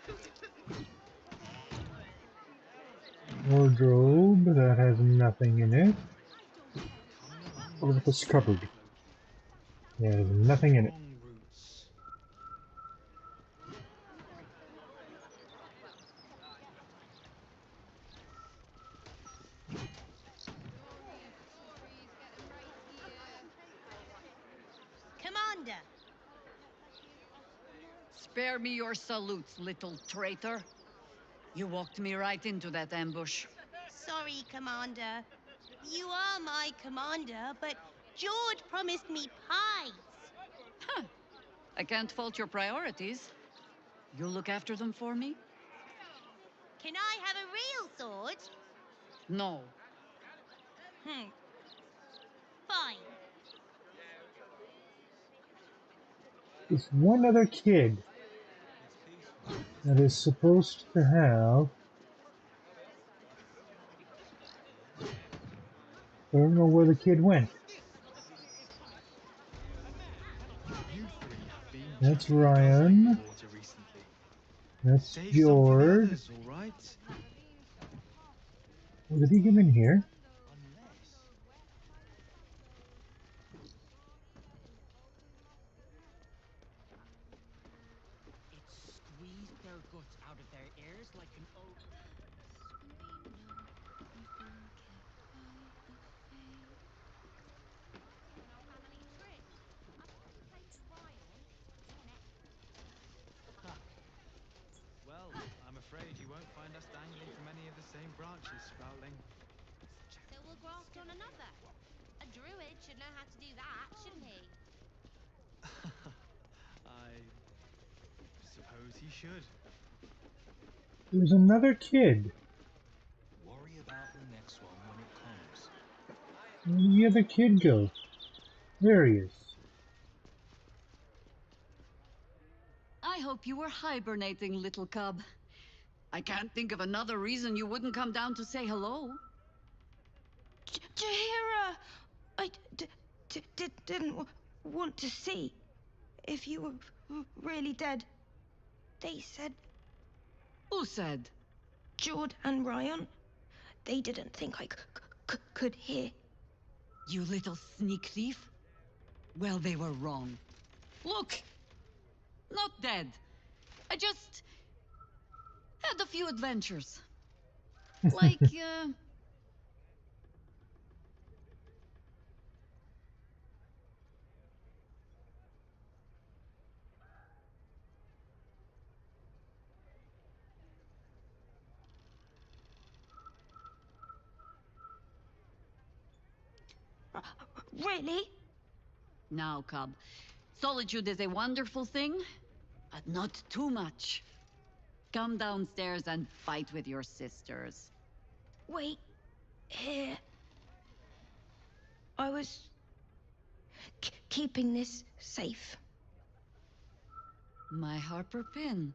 [SPEAKER 8] Who?
[SPEAKER 1] Wardrobe that has nothing in it.
[SPEAKER 6] Coming along
[SPEAKER 1] What about this
[SPEAKER 6] nicely,
[SPEAKER 1] cupboard?
[SPEAKER 6] Floki.
[SPEAKER 1] Yeah, there's nothing in it.
[SPEAKER 6] Strong roots.
[SPEAKER 7] Commander.
[SPEAKER 11] Spare me your salutes, little traitor. You walked me right into that ambush.
[SPEAKER 7] Sorry, Commander. You are my commander, but George promised me pies.
[SPEAKER 11] I can't fault your priorities. You look after them for me?
[SPEAKER 7] Can I have a real sword?
[SPEAKER 11] No.
[SPEAKER 14] Fine.
[SPEAKER 1] There's one other kid that is supposed to have. I don't know where the kid went.
[SPEAKER 6] You three have been
[SPEAKER 1] That's
[SPEAKER 6] just guzzling
[SPEAKER 1] Ryan.
[SPEAKER 6] the water recently.
[SPEAKER 1] That's
[SPEAKER 6] Save some for the
[SPEAKER 1] George.
[SPEAKER 6] others, all right?
[SPEAKER 1] Oh, did he come in here?
[SPEAKER 3] It squeezed their guts out of their ears like an old...
[SPEAKER 6] Well, I'm afraid you won't find us dangling from any of the same branches, Sproutling.
[SPEAKER 7] So we'll graft on another. A druid should know how to do that, shouldn't he?
[SPEAKER 6] I suppose he should.
[SPEAKER 1] There's another kid.
[SPEAKER 10] Worry about the next one when it comes.
[SPEAKER 1] Where did the other kid go? There he is.
[SPEAKER 11] I hope you were hibernating, little cub. I can't think of another reason you wouldn't come down to say hello.
[SPEAKER 12] Jaheira! I didn't want to see if you were really dead. They said...
[SPEAKER 11] Who said?
[SPEAKER 12] Jord and Ryan. They didn't think I could hear.
[SPEAKER 11] You little sneak thief. Well, they were wrong. Look! Not dead. I just... had a few adventures. Like,
[SPEAKER 12] Really?
[SPEAKER 11] Now, cub. Solitude is a wonderful thing, but not too much. Come downstairs and fight with your sisters.
[SPEAKER 12] Wait. Here. I was... keeping this safe.
[SPEAKER 11] My Harper pin.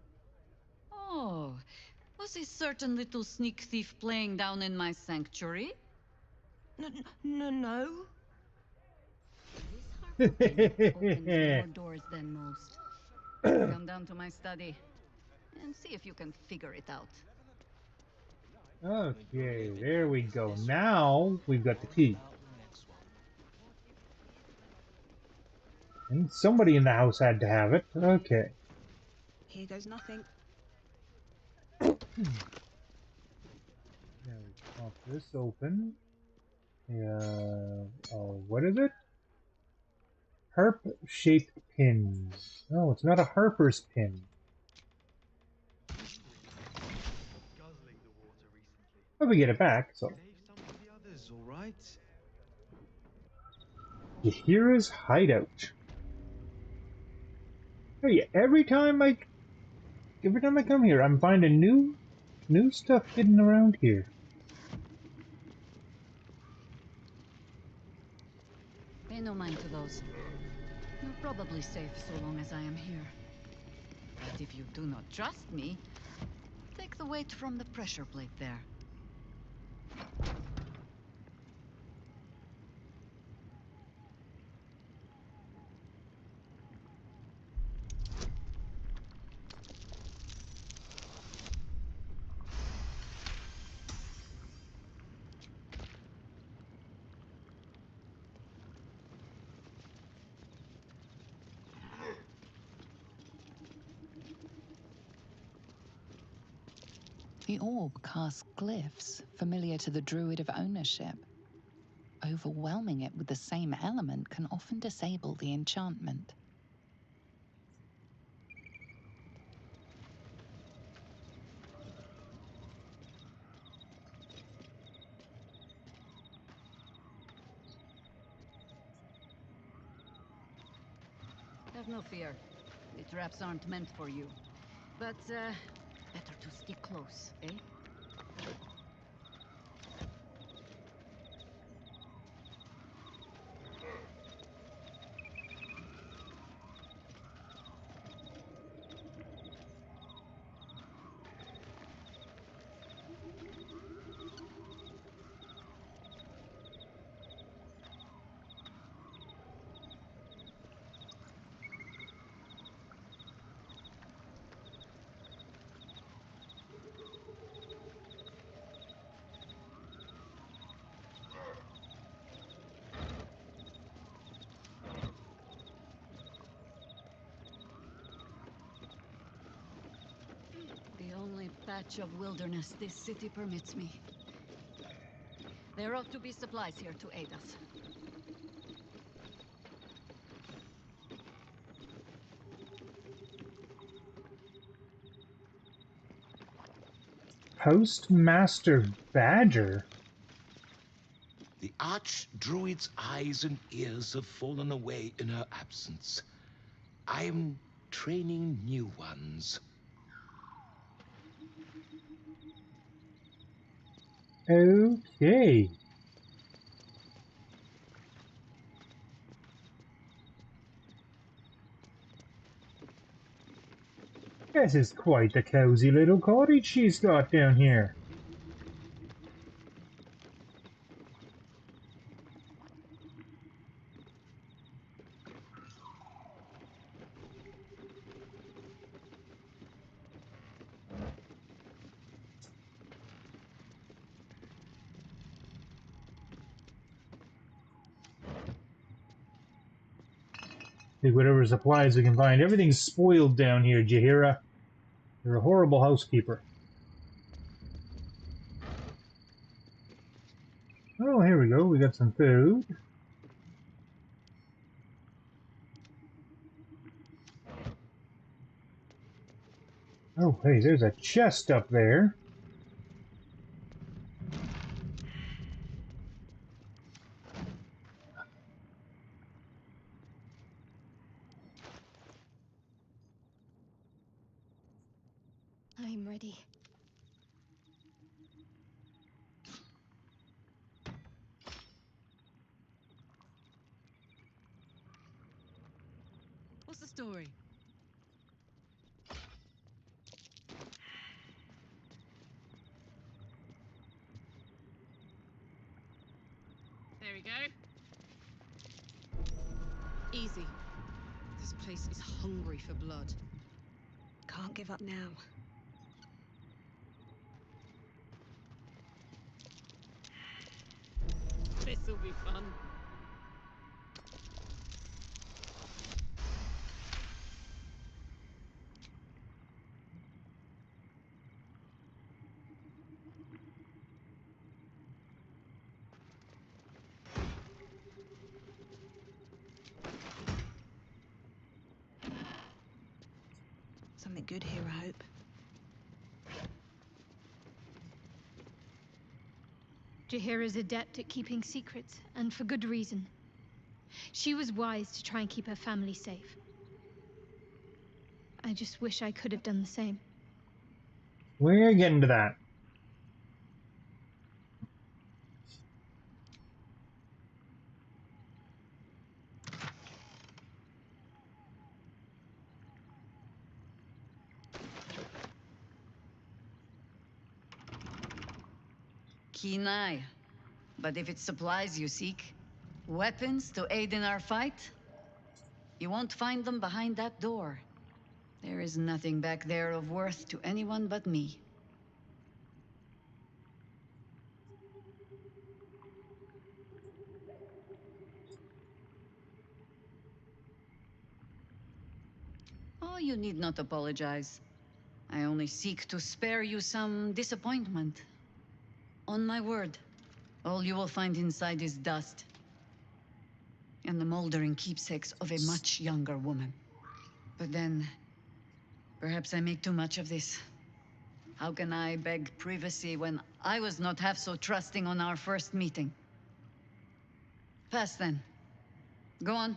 [SPEAKER 11] Oh, was a certain little sneak thief playing down in my sanctuary?
[SPEAKER 12] No.
[SPEAKER 11] This Harper pin opens more doors than most. Come down to my study and see if you can figure it out.
[SPEAKER 1] Okay, there we go. Now we've got the key. And somebody in the house had to have it. Okay.
[SPEAKER 12] Here goes nothing.
[SPEAKER 1] Now we pop this open. What is it? Harp-shaped pins. No, it's not a Harper's pin.
[SPEAKER 6] Guzzling the water recently.
[SPEAKER 1] But we get it back, so.
[SPEAKER 6] Save some for the others, all right?
[SPEAKER 1] Yahira's hideout. Hey, every time I come here, I'm finding new stuff hidden around here.
[SPEAKER 11] Pay no mind to those. You're probably safe so long as I am here. But if you do not trust me, take the weight from the pressure plate there.
[SPEAKER 15] The orb casts glyphs familiar to the druid of ownership. Overwhelming it with the same element can often disable the enchantment.
[SPEAKER 11] Have no fear. The traps aren't meant for you. But, better to stick close, eh? patch of wilderness this city permits me. There ought to be supplies here to aid us.
[SPEAKER 1] Postmaster Badger?
[SPEAKER 10] The Archdruid's eyes and ears have fallen away in her absence. I'm training new ones.
[SPEAKER 1] Okay. This is quite the cozy little cottage she's got down here. Take whatever supplies we can find. Everything's spoiled down here, Jaheira. You're a horrible housekeeper. Oh, here we go. We got some food. Oh, hey, there's a chest up there.
[SPEAKER 12] I'm ready.
[SPEAKER 5] What's the story? There we go. Easy. This place is hungry for blood.
[SPEAKER 12] Can't give up now.
[SPEAKER 5] This'll be fun.
[SPEAKER 12] Something good here, I hope.
[SPEAKER 14] Jaheira's adept at keeping secrets, and for good reason. She was wise to try and keep her family safe. I just wish I could have done the same.
[SPEAKER 1] We're getting to that.
[SPEAKER 11] Keen eye. But if it's supplies you seek, weapons to aid in our fight, you won't find them behind that door. There is nothing back there of worth to anyone but me. Oh, you need not apologize. I only seek to spare you some disappointment. On my word, all you will find inside is dust. And the moldering keepsakes of a much younger woman. But then, perhaps I make too much of this. How can I beg privacy when I was not half so trusting on our first meeting? Pass then. Go on.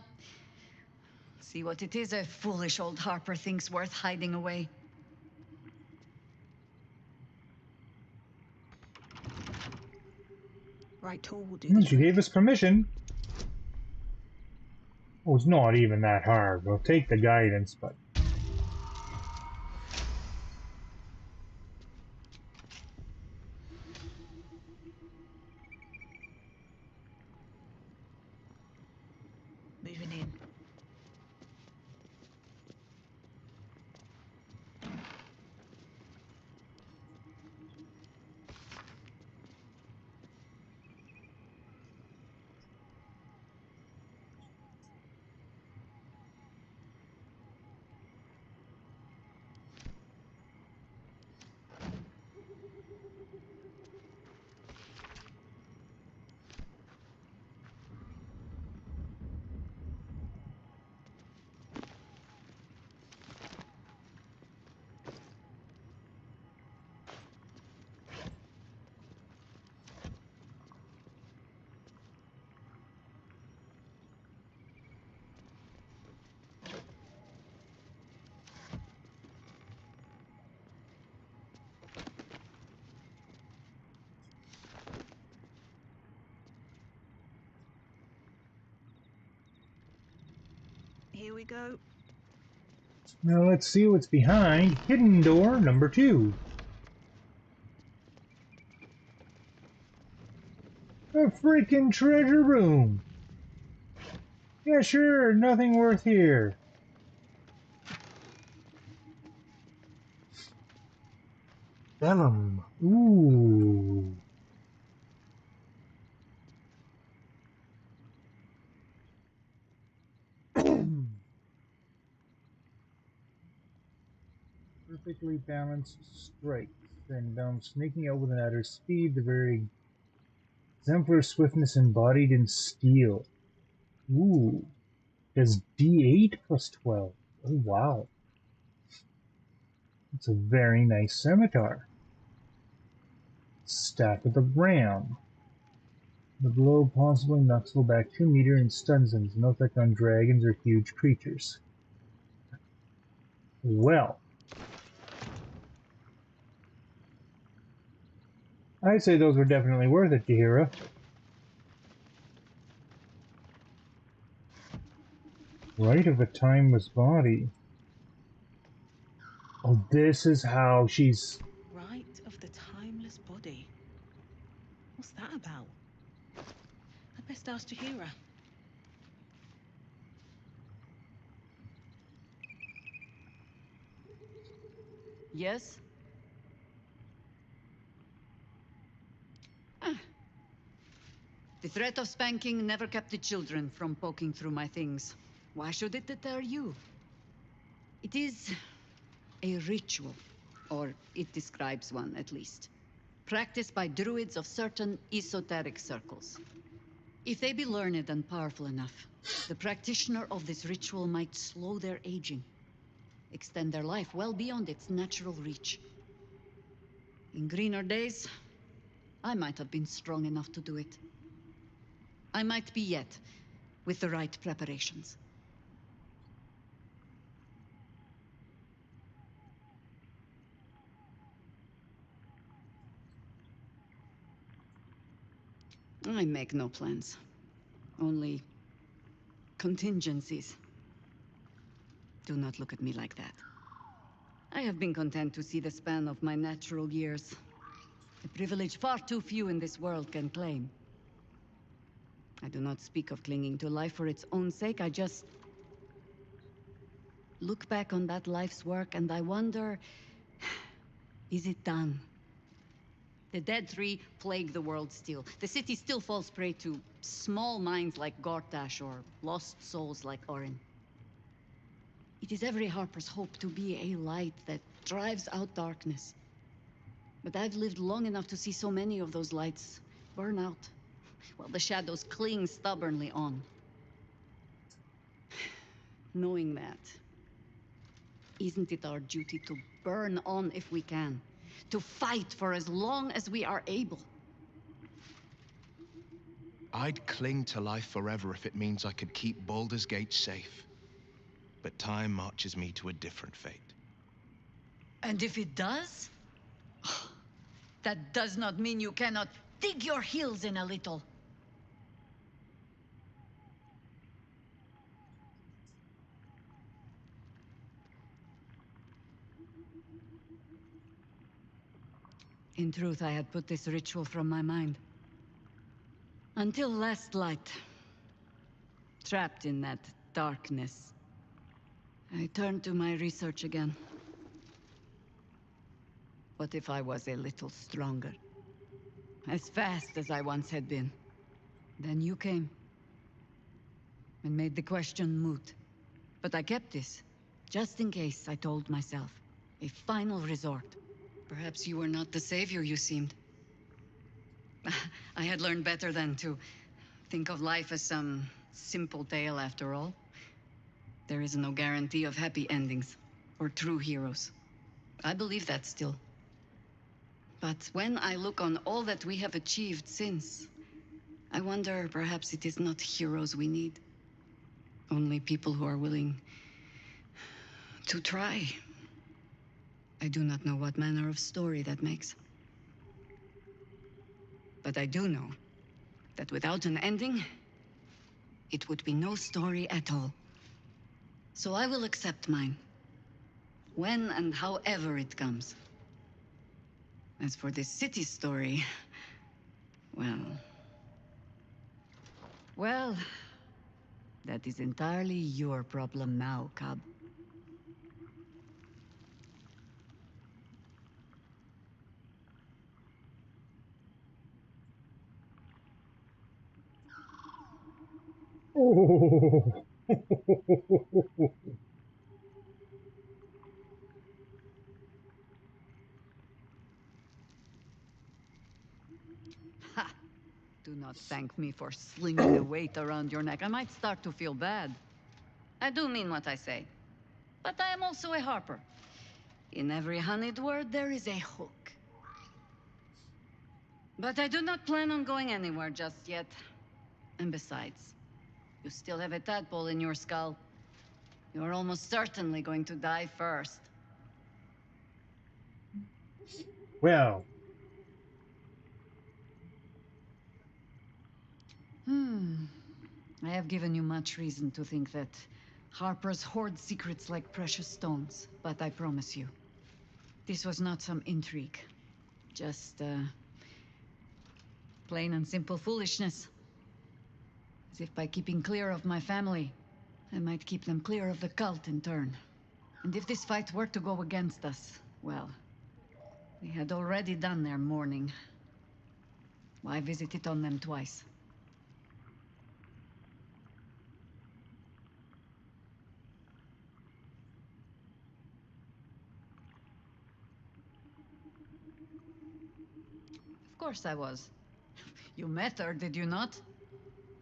[SPEAKER 11] See what it is a foolish old Harper thinks worth hiding away.
[SPEAKER 12] Right tool will do the
[SPEAKER 1] She gave us permission. Oh, it's not even that hard. We'll take the guidance, but...
[SPEAKER 12] Moving in. Here we go.
[SPEAKER 1] Now let's see what's behind hidden door number 2. A freaking treasure room. Yeah, sure, nothing worth here. Vellum. Ooh. Perfectly balanced strikes, and sneaking out with an utter speed, the very exemplar swiftness embodied in steel. Ooh. Does D8 plus 12. Oh, wow. It's a very nice scimitar. Staff of the Ram. The blow possibly knocks him back 2 meters and stuns him. No effect on dragons or huge creatures. Well, I'd say those were definitely worth it, Jahira. Right of a timeless body. Oh, this is how she's...
[SPEAKER 5] Right of the timeless body. What's that about? I'd best ask Jahira.
[SPEAKER 11] Yes? Ah. The threat of spanking never kept the children from poking through my things. Why should it deter you? It is a ritual, or it describes one at least, practiced by druids of certain esoteric circles. If they be learned and powerful enough, the practitioner of this ritual might slow their aging, extend their life well beyond its natural reach. In greener days, I might have been strong enough to do it. I might be yet, with the right preparations. I make no plans. Only contingencies. Do not look at me like that. I have been content to see the span of my natural years. A privilege far too few in this world can claim. I do not speak of clinging to life for its own sake. I just look back on that life's work and I wonder, is it done? The dead three plague the world still. The city still falls prey to small minds like Gortash or lost souls like Orin. It is every Harper's hope to be a light that drives out darkness. But I've lived long enough to see so many of those lights burn out, while the shadows cling stubbornly on. Knowing that, isn't it our duty to burn on if we can? To fight for as long as we are able?
[SPEAKER 16] I'd cling to life forever if it means I could keep Baldur's Gate safe. But time marches me to a different fate.
[SPEAKER 11] And if it does? That does not mean you cannot dig your heels in a little. In truth, I had put this ritual from my mind. Until last light. Trapped in that darkness. I turned to my research again. What if I was a little stronger? As fast as I once had been. Then you came. And made the question moot. But I kept this. Just in case, I told myself. A final resort. Perhaps you were not the savior you seemed. I had learned better than to think of life as some simple tale after all. There is no guarantee of happy endings, or true heroes. I believe that still. But when I look on all that we have achieved since, I wonder perhaps it is not heroes we need. Only people who are willing to try. I do not know what manner of story that makes. But I do know that without an ending, it would be no story at all. So I will accept mine. When and however it comes. As for this city story, well, that is entirely your problem now, Cub.
[SPEAKER 1] Oh.
[SPEAKER 11] Ha! Do not thank me for slinging the weight around your neck. I might start to feel bad. I do mean what I say. But I am also a harper. In every honeyed word, there is a hook. But I do not plan on going anywhere just yet. And besides, you still have a tadpole in your skull. You're almost certainly going to die first.
[SPEAKER 1] Well.
[SPEAKER 11] I have given you much reason to think that Harpers hoard secrets like precious stones, but I promise you, this was not some intrigue. Just, plain and simple foolishness. As if by keeping clear of my family, I might keep them clear of the cult in turn. And if this fight were to go against us, well, they had already done their mourning. Why visit it on them twice? Of course I was. You met her, did you not?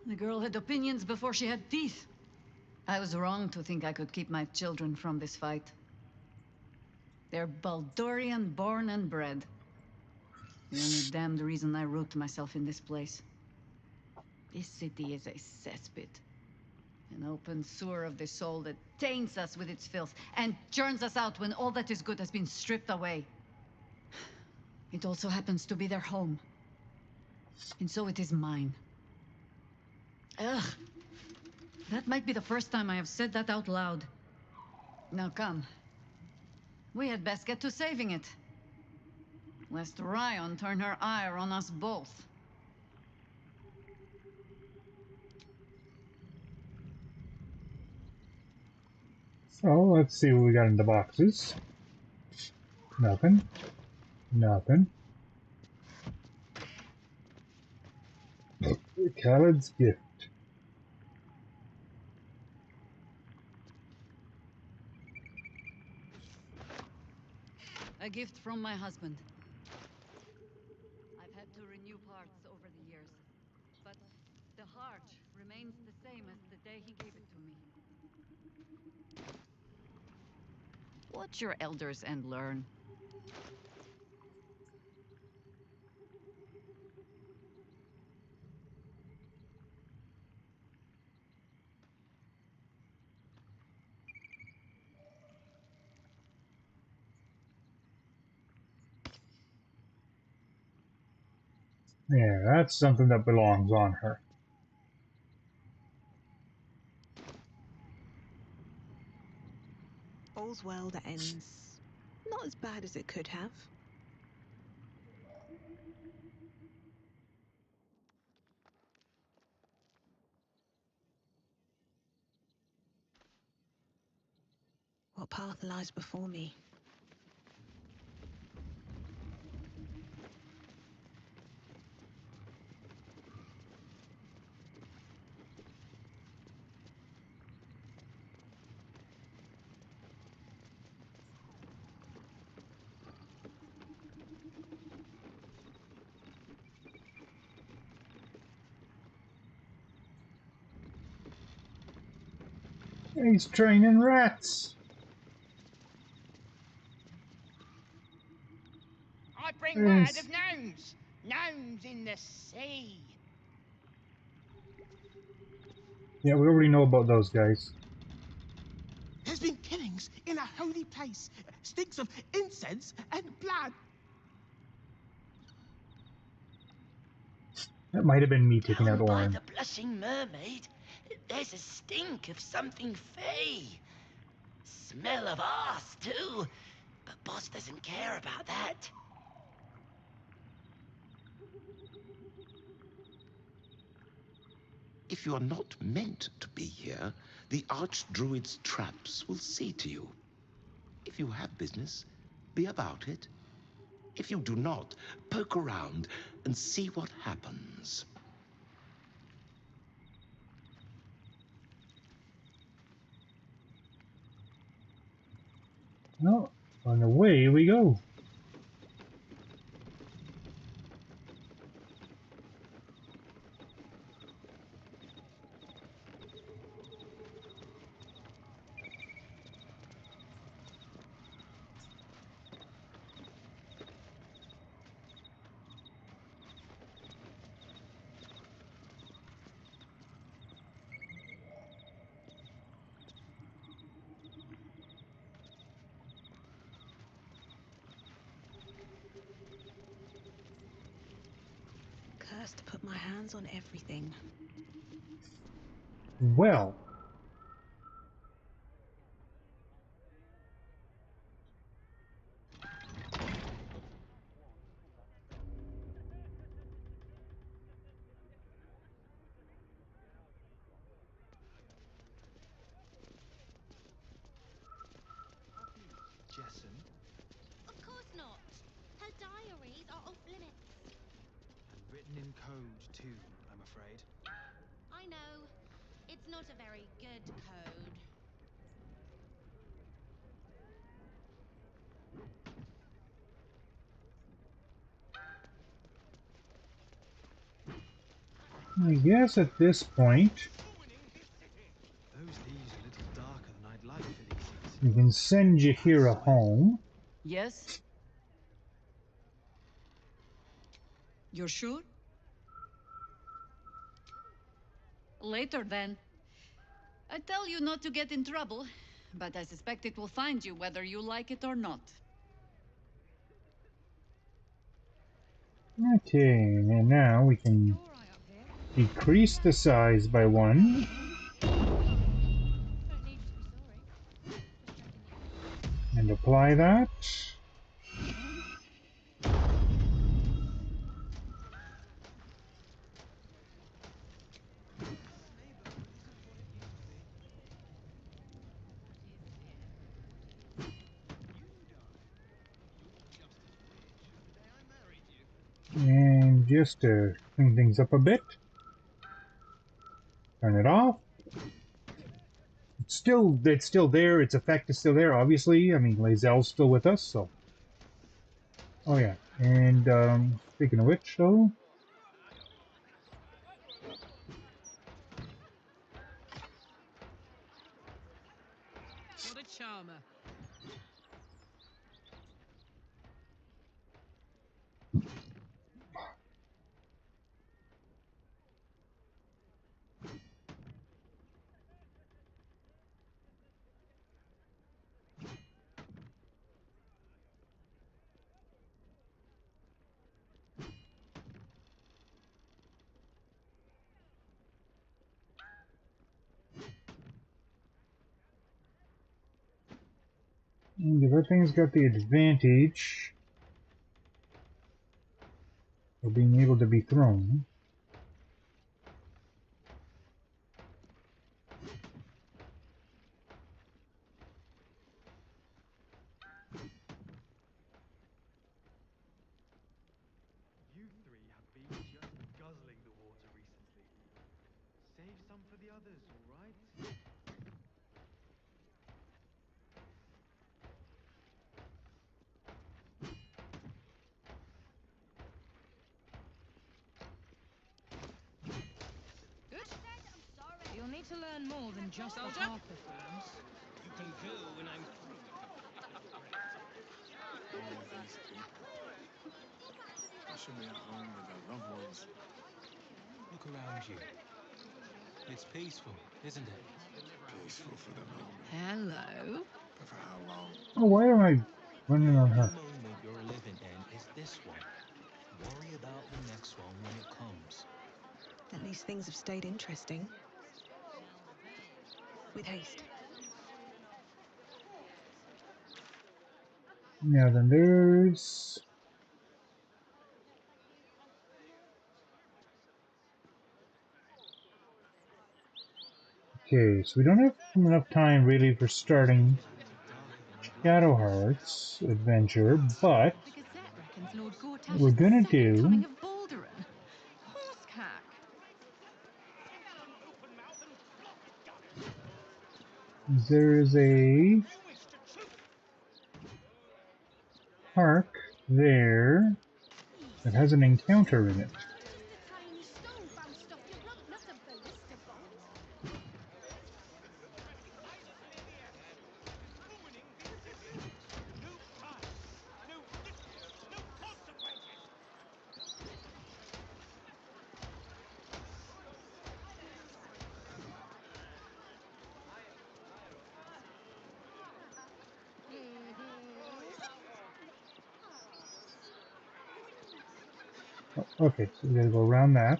[SPEAKER 11] The girl had opinions before she had teeth. I was wrong to think I could keep my children from this fight. They're Baldurian born and bred. The only damned reason I root myself in this place. This city is a cesspit. An open sewer of the soul that taints us with its filth and churns us out when all that is good has been stripped away. It also happens to be their home. And so it is mine. Ugh. That might be the first time I have said that out loud. Now come. We had best get to saving it. Lest Ryan turn her ire on us both.
[SPEAKER 1] So let's see what we got in the boxes. Nothing. Nothing. Khaled's gift.
[SPEAKER 11] A gift from my husband. I've had to renew parts over the years, but the heart remains the same as the day he gave it to me. Watch your elders and learn.
[SPEAKER 1] Yeah, that's something that belongs on her.
[SPEAKER 17] All's well that ends not as bad as it could have. What path lies before me?
[SPEAKER 1] He's training rats.
[SPEAKER 3] I bring word of gnomes. Gnomes in the sea.
[SPEAKER 1] Yeah, we already know about those guys.
[SPEAKER 10] There's been killings in a holy place. Stinks of incense and blood.
[SPEAKER 1] That might have been me taking out
[SPEAKER 3] Down by
[SPEAKER 1] Orin.
[SPEAKER 3] the blushing mermaid, there's a stink of something fey.
[SPEAKER 10] smell of arse too. But boss doesn't care about that. If you are not meant to be here, the Archdruid's traps will see to you. If you have business, be about it. If you do not, poke around and see what happens.
[SPEAKER 1] Well, on the way we go.
[SPEAKER 17] Cursed to put my hands on everything.
[SPEAKER 1] Well.
[SPEAKER 6] Jessen?
[SPEAKER 7] Of course not. Her diaries are off limits.
[SPEAKER 6] And written in code, too, I'm afraid.
[SPEAKER 7] I know. It's not a very good code.
[SPEAKER 1] I guess at this point,
[SPEAKER 6] Those leaves are a little darker than I'd like for these seasons.
[SPEAKER 1] we can send Jaheira home.
[SPEAKER 11] Yes? You're sure? Later, then. I tell you not to get in trouble, but I suspect it will find you whether you like it or not.
[SPEAKER 1] Okay, and now we can decrease the size by 1. And apply that. And just to clean things up a bit, turn it off. It's still there. Its effect is still there, obviously. I mean, Lae'zel's still with us, so. Oh yeah, and speaking of which, though.
[SPEAKER 8] What a charmer.
[SPEAKER 1] And everything's got the advantage of being able to be thrown.
[SPEAKER 6] You three have been just guzzling the water recently. Save some for the others, all right?
[SPEAKER 8] Good. You'll need to learn more than just the harp performance.
[SPEAKER 9] You can go when I'm through.
[SPEAKER 18] All these people. Especially at home with their loved ones.
[SPEAKER 19] Look around you. It's peaceful, isn't it?
[SPEAKER 18] Peaceful for the moment.
[SPEAKER 11] Hello.
[SPEAKER 18] But for how long?
[SPEAKER 1] Oh, why am I running on her?
[SPEAKER 19] The moment you're living in is this one. Worry about the next one when it comes.
[SPEAKER 17] At least things have stayed interesting. With haste.
[SPEAKER 1] Now then, there's... Okay, so we don't have enough time really for starting Shadowheart's adventure, but
[SPEAKER 4] The Gazette reckons Lord
[SPEAKER 1] what
[SPEAKER 4] Gortash
[SPEAKER 1] we're
[SPEAKER 4] is the
[SPEAKER 1] gonna
[SPEAKER 4] second coming
[SPEAKER 1] do...
[SPEAKER 4] of Baldurin. Horsecack!
[SPEAKER 1] There's a park there that has an encounter in it. Oh, okay, so we gotta go around that.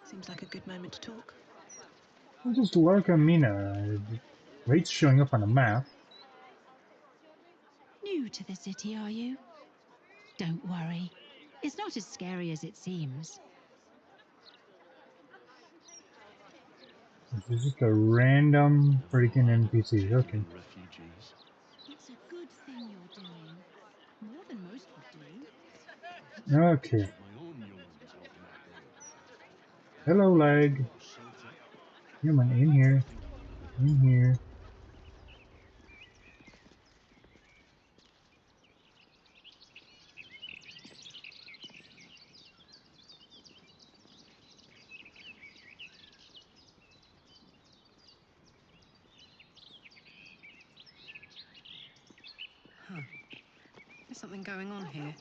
[SPEAKER 17] Seems like a good moment to talk.
[SPEAKER 1] I'll just Larkamina. Rate's showing up on a map.
[SPEAKER 20] New to the city, are you? Don't worry. It's not as scary as it seems.
[SPEAKER 1] This is just a random freaking NPC. Okay.
[SPEAKER 19] Refugees.
[SPEAKER 20] It's a good thing you're doing. More than most would do.
[SPEAKER 1] Okay. Hello, leg. Come on, in here. In here.
[SPEAKER 17] Huh. There's something going on here.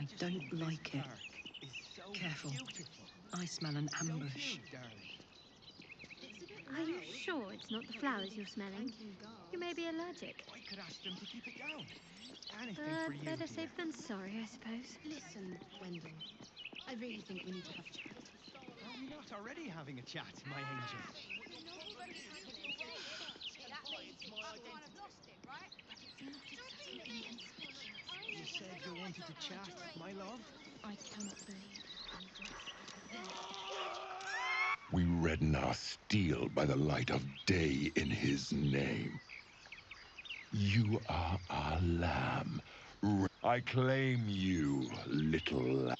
[SPEAKER 17] I don't like it. Careful. I smell an ambush.
[SPEAKER 14] Are you sure it's not the flowers you're smelling? You may be allergic.
[SPEAKER 6] I could ask them to keep it down. Anything for you,
[SPEAKER 14] Better
[SPEAKER 6] dear.
[SPEAKER 14] safe than sorry, I suppose.
[SPEAKER 5] Listen, Wendell. I really think we need to have a chat.
[SPEAKER 6] Are we not already having a chat, my angel? You said you wanted to chat, my love?
[SPEAKER 14] I cannot believe you just...
[SPEAKER 21] We redden our steel by the light of day in his name. You are our lamb. I claim you, little lamb.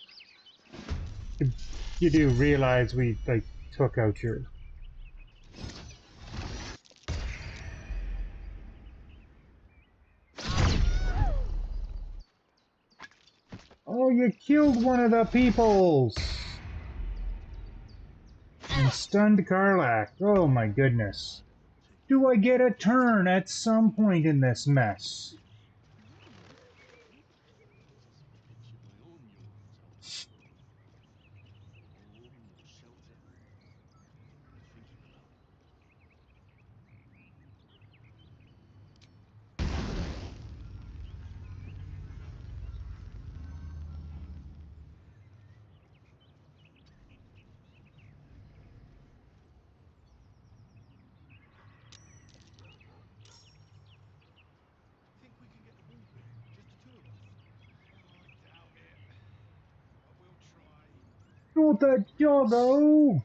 [SPEAKER 1] You do realize we, like, took out your... Oh, you killed one of the peoples! And stunned Karlach. Oh my goodness. Do I get a turn at some point in this mess? Not that doggo!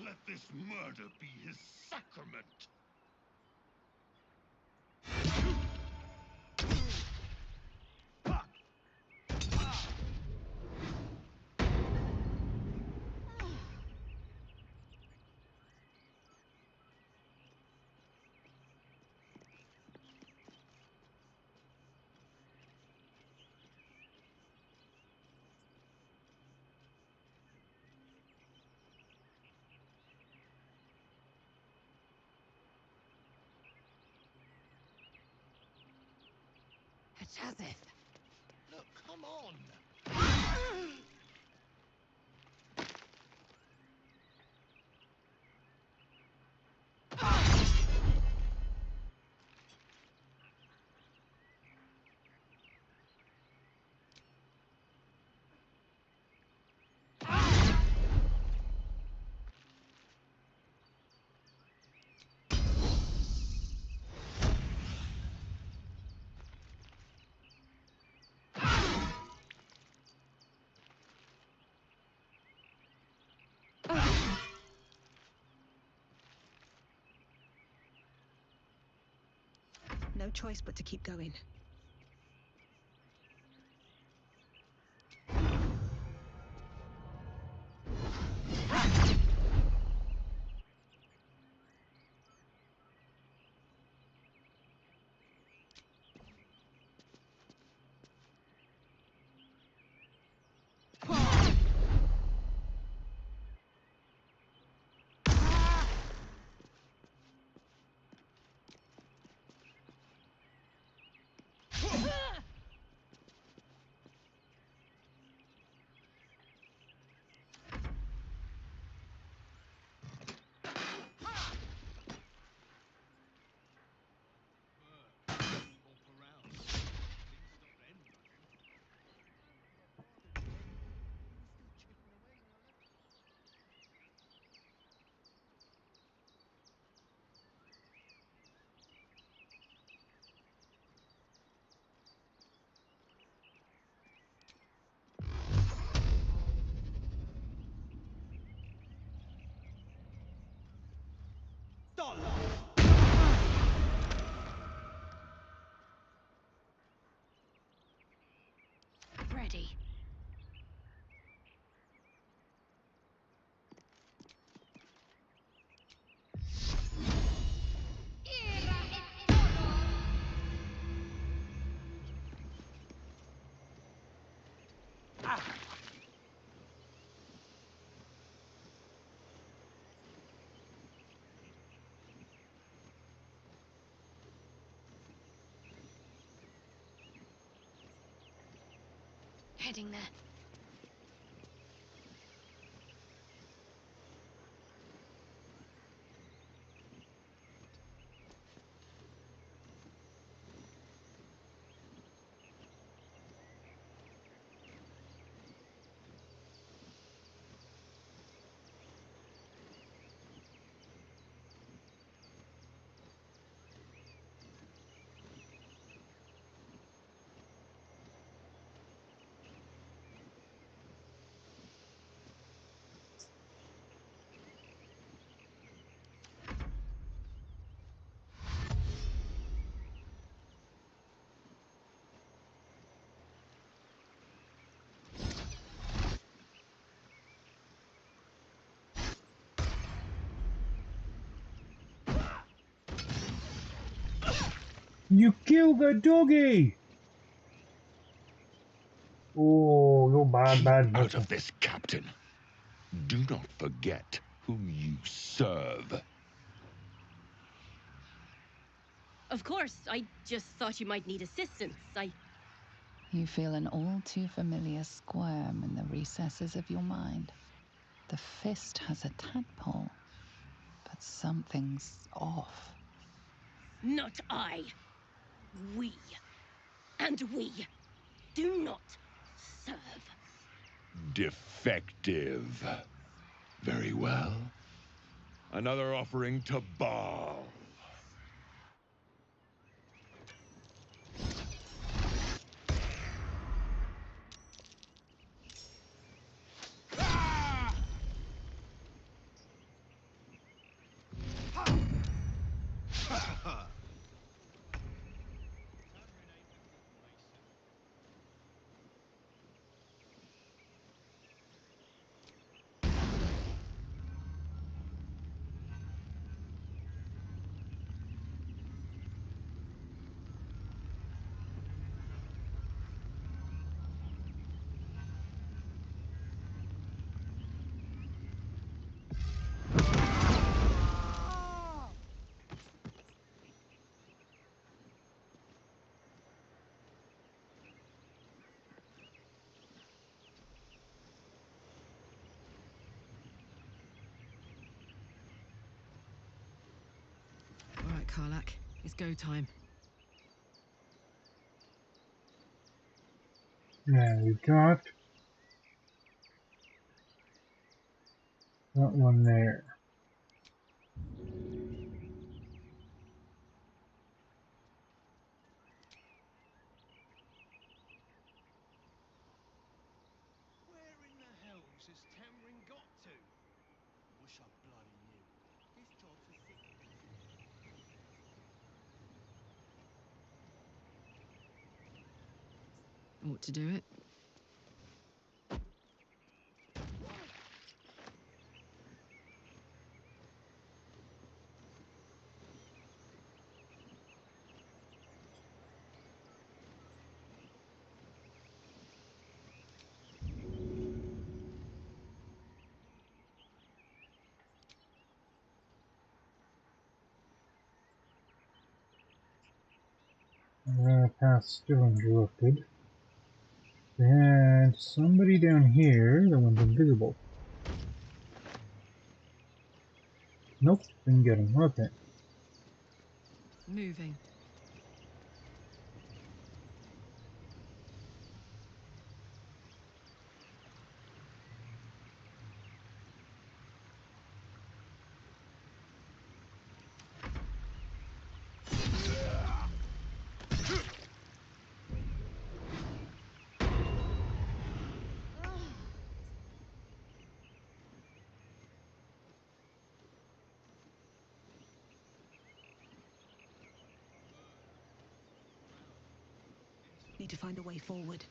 [SPEAKER 21] Let this murder be his sacrament.
[SPEAKER 17] Such as if.
[SPEAKER 9] Look, come on.
[SPEAKER 17] No choice but to keep going.
[SPEAKER 20] Ready.
[SPEAKER 14] Heading there.
[SPEAKER 1] You killed the doggy! Oh, you're bad, bad.
[SPEAKER 21] Out of this, Captain. Do not forget whom you serve.
[SPEAKER 5] Of course, I just thought you might need assistance.
[SPEAKER 15] You feel an all too familiar squirm in the recesses of your mind. The fist has a tadpole, but something's off.
[SPEAKER 5] Not I. We. And we do not serve.
[SPEAKER 21] Defective. Very well. Another offering to Baal.
[SPEAKER 17] Karlak. It's go time.
[SPEAKER 1] Now we've got that one there.
[SPEAKER 9] Where in the hells has Tamrin got to? Wish I bloody knew. This job's a sick bitch.
[SPEAKER 17] Ought to do it.
[SPEAKER 1] Path's still interrupted. And somebody down here that went invisible. Nope, didn't get him. Okay.
[SPEAKER 17] Moving.
[SPEAKER 20] Need to find a way forward.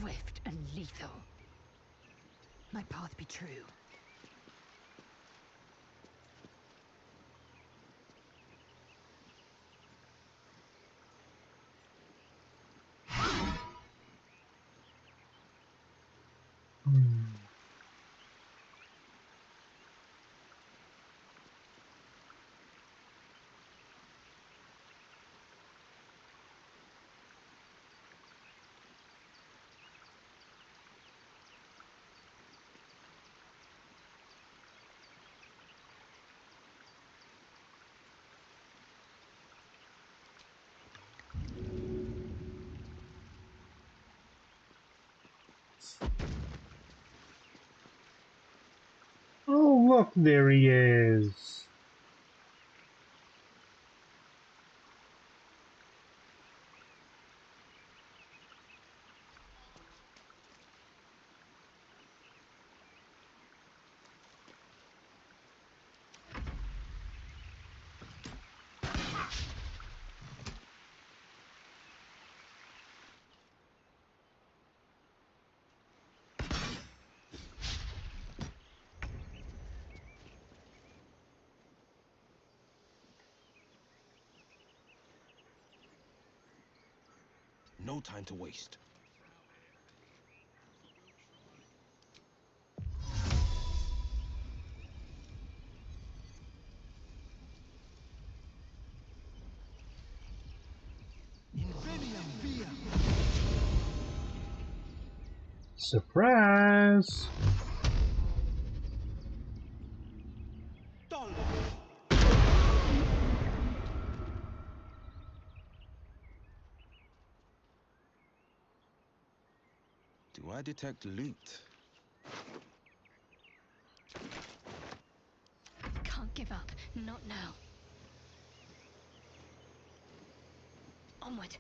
[SPEAKER 4] Swift and lethal. My path be true.
[SPEAKER 1] Oh, look, there he is.
[SPEAKER 16] No time to waste.
[SPEAKER 1] Surprise!
[SPEAKER 16] Do I detect loot?
[SPEAKER 14] Can't give up. Not now. Onward.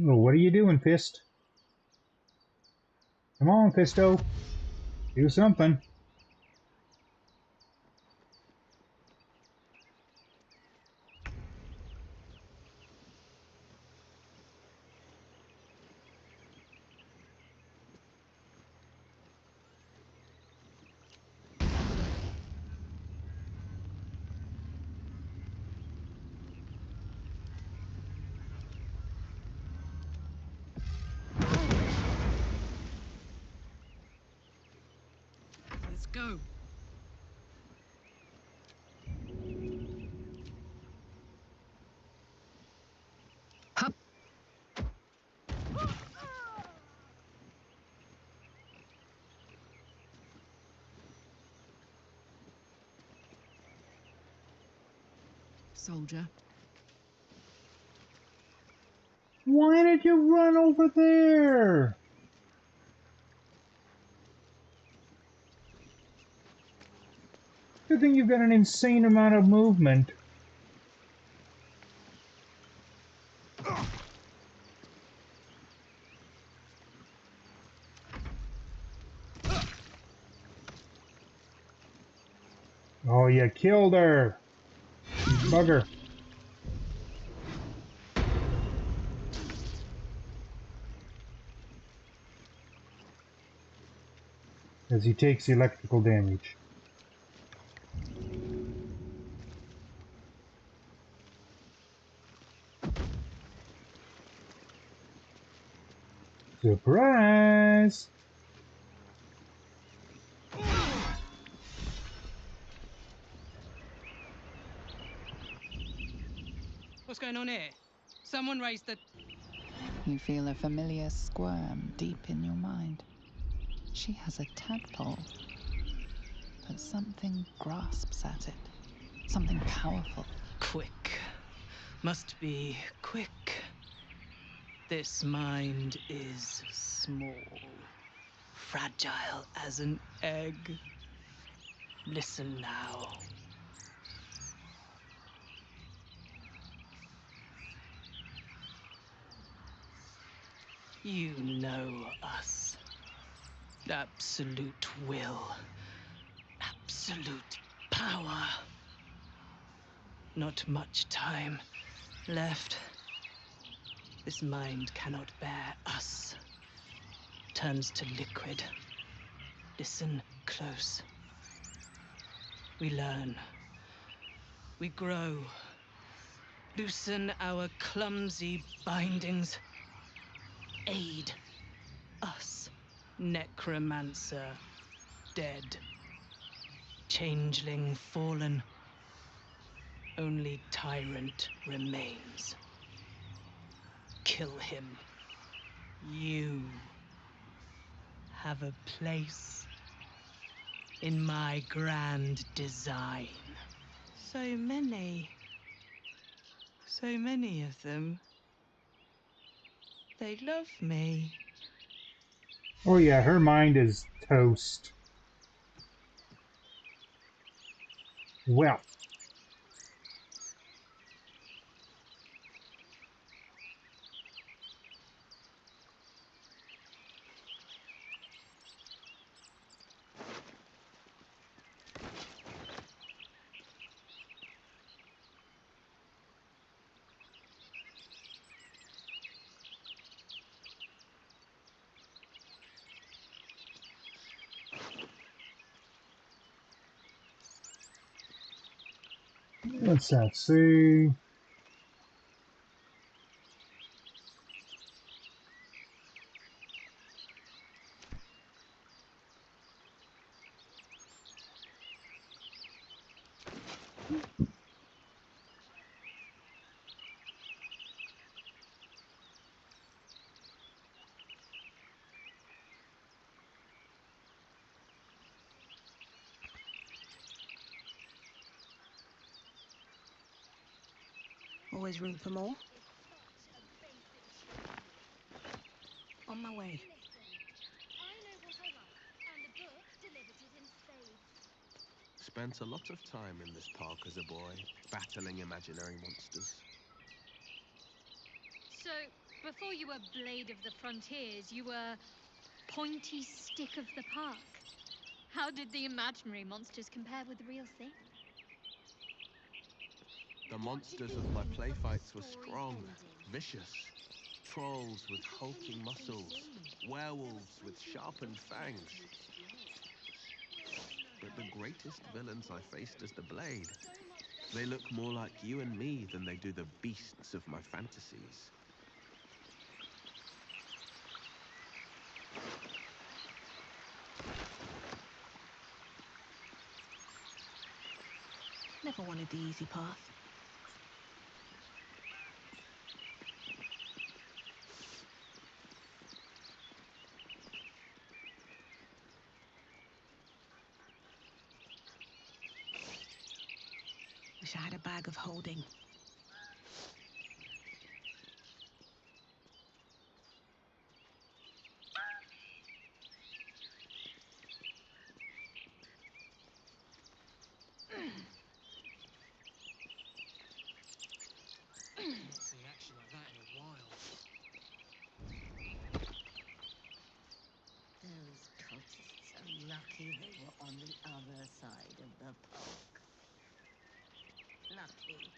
[SPEAKER 1] Oh, what are you doing, Fist? Come on, Fisto. Do something.
[SPEAKER 17] Let's go. Hup. Soldier.
[SPEAKER 1] Why did you run over there? Good thing you've got an insane amount of movement. Oh, you killed her. Bugger. As he takes electrical damage. Surprise!
[SPEAKER 17] What's going on here? Someone raised the...
[SPEAKER 15] You feel a familiar squirm deep in your mind. She has a tadpole, but something grasps at it. Something powerful.
[SPEAKER 17] Quick. Must be quick. This mind is small. Fragile as an egg. Listen now. You know us. Absolute will. Absolute power. Not much time left. This mind cannot bear us. Turns to liquid. Listen close. We learn. We grow. Loosen our clumsy bindings. Aid us, necromancer, dead. Changeling fallen. Only tyrant remains. Kill him. You have a place in my grand design. So many of them. They love me.
[SPEAKER 1] Oh yeah, her mind is toast. Well. Let's see.
[SPEAKER 17] Always room for more. On my way.
[SPEAKER 16] Spent a lot of time in this park as a boy, battling imaginary monsters.
[SPEAKER 14] So, before you were Blade of the Frontiers, you were Pointy Stick of the Park. How did the imaginary monsters compare with the real thing?
[SPEAKER 16] The monsters of my play fights were strong, vicious. Trolls with hulking muscles, werewolves with sharpened fangs. But the greatest villains I faced as the Blade, they look more like you and me than they do the beasts of my fantasies.
[SPEAKER 17] Never wanted the easy path. Wish I had a bag of holding.
[SPEAKER 19] See action like that in a while.
[SPEAKER 2] Those cultists are lucky they were on the other side of the park. Lucky.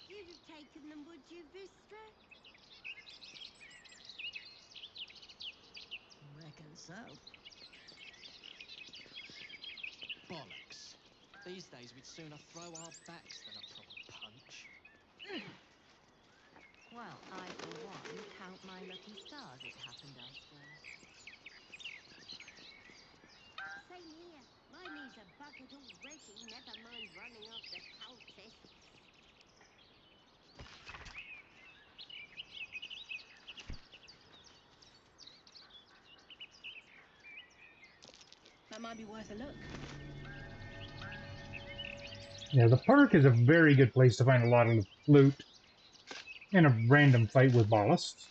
[SPEAKER 5] You'd have taken them, would you, Vistra?
[SPEAKER 2] Reckon so.
[SPEAKER 19] Bollocks. These days we'd sooner throw our backs than a proper punch.
[SPEAKER 2] Well, I, for one, count my lucky stars it happened elsewhere.
[SPEAKER 5] Same here. My knees are buggered already, never mind running after cultists.
[SPEAKER 17] That might be worth a look.
[SPEAKER 1] Yeah, the park is a very good place to find a lot of loot and a random fight with ballists.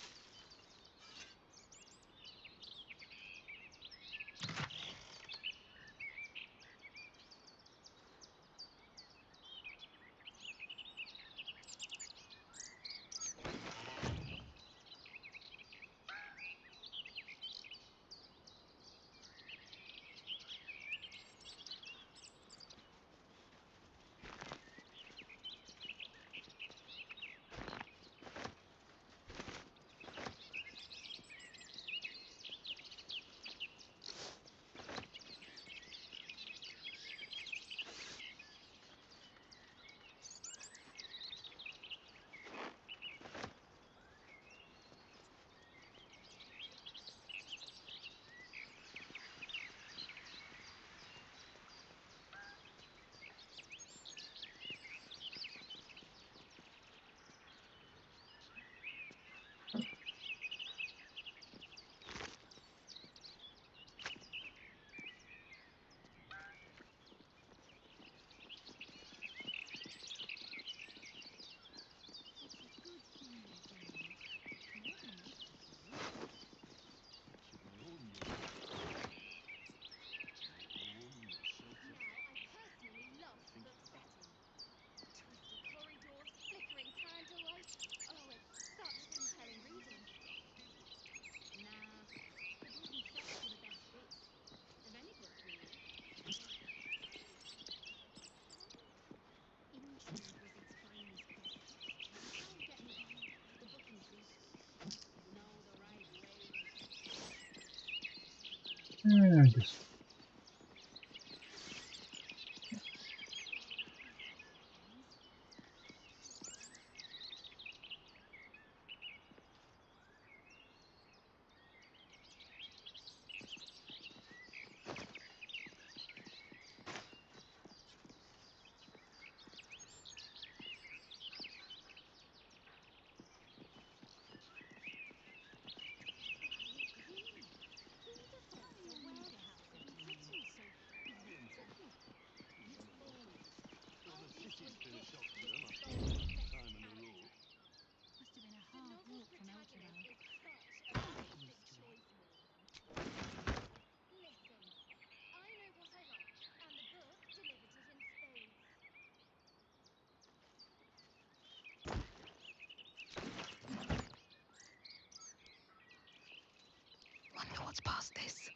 [SPEAKER 17] What's past this?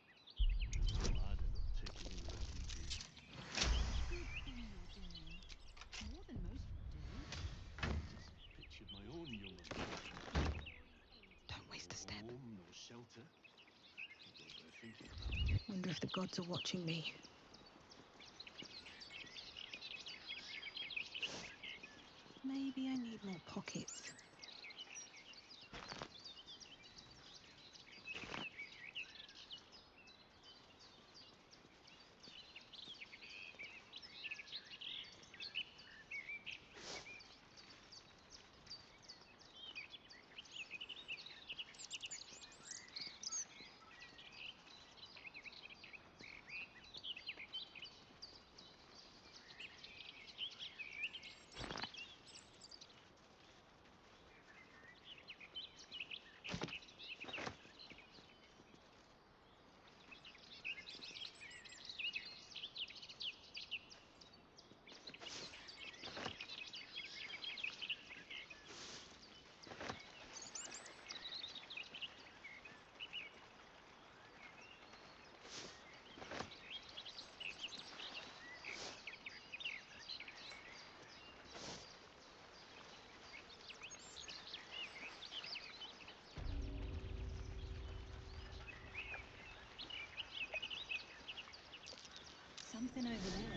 [SPEAKER 17] Don't waste a step. Wonder if the gods are watching me. Maybe I need more pockets. Something over there.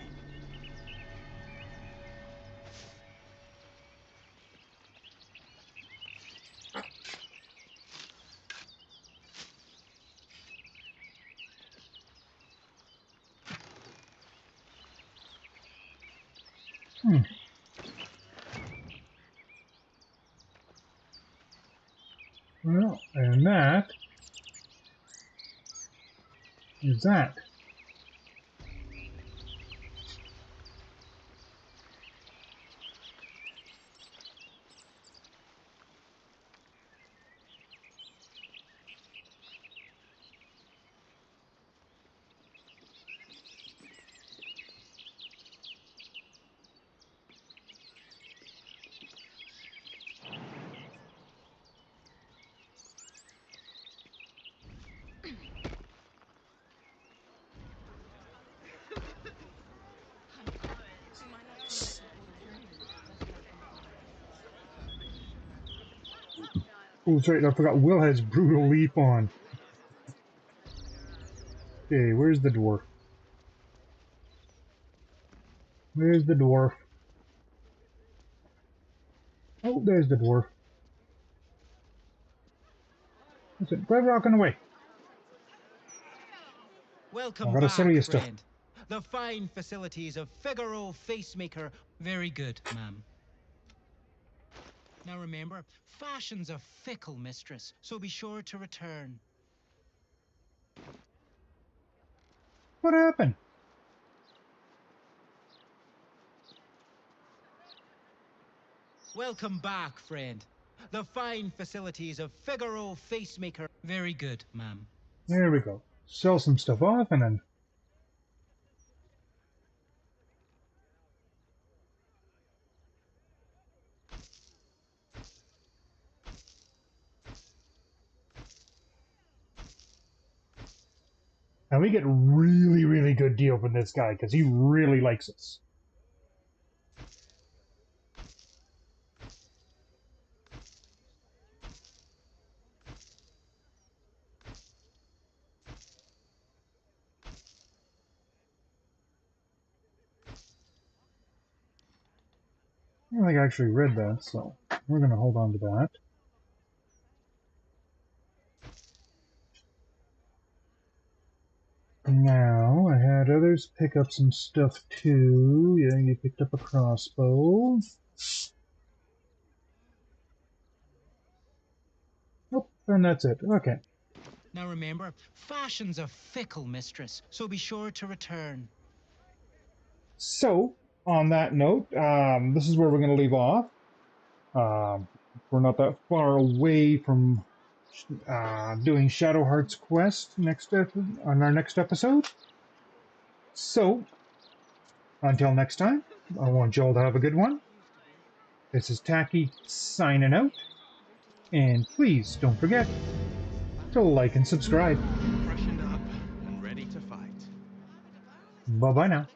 [SPEAKER 1] Well, and that is that. Oh, that's right, I forgot Will has Brutal Leap on. Okay, where's the dwarf? Where's the dwarf? Oh, there's the dwarf. That's it, grab rocking away.
[SPEAKER 13] Welcome
[SPEAKER 1] I gotta
[SPEAKER 13] back,
[SPEAKER 1] sell you stuff.
[SPEAKER 13] friend. The fine facilities of Figaro Facemaker.
[SPEAKER 6] Very good, ma'am.
[SPEAKER 13] Now remember, fashion's a fickle mistress, so be sure to return.
[SPEAKER 1] What happened?
[SPEAKER 13] Welcome back, friend. The fine facilities of Figaro Facemaker.
[SPEAKER 6] Very good, ma'am.
[SPEAKER 1] There we go. Sell some stuff off and then... And we get a really, really good deal from this guy because he really likes us. I don't think I actually read that, so we're going to hold on to that. Now, I had others pick up some stuff too. Yeah, you picked up a crossbow. Oh, and that's it. Okay.
[SPEAKER 13] Now remember, fashion's a fickle mistress, so be sure to return.
[SPEAKER 1] So, on that note, this is where we're going to leave off. We're not that far away from doing Shadowheart's quest on our next episode. So, until next time, I want you all to have a good one. This is Taki signing out. And please don't forget to like and subscribe. Bye bye now.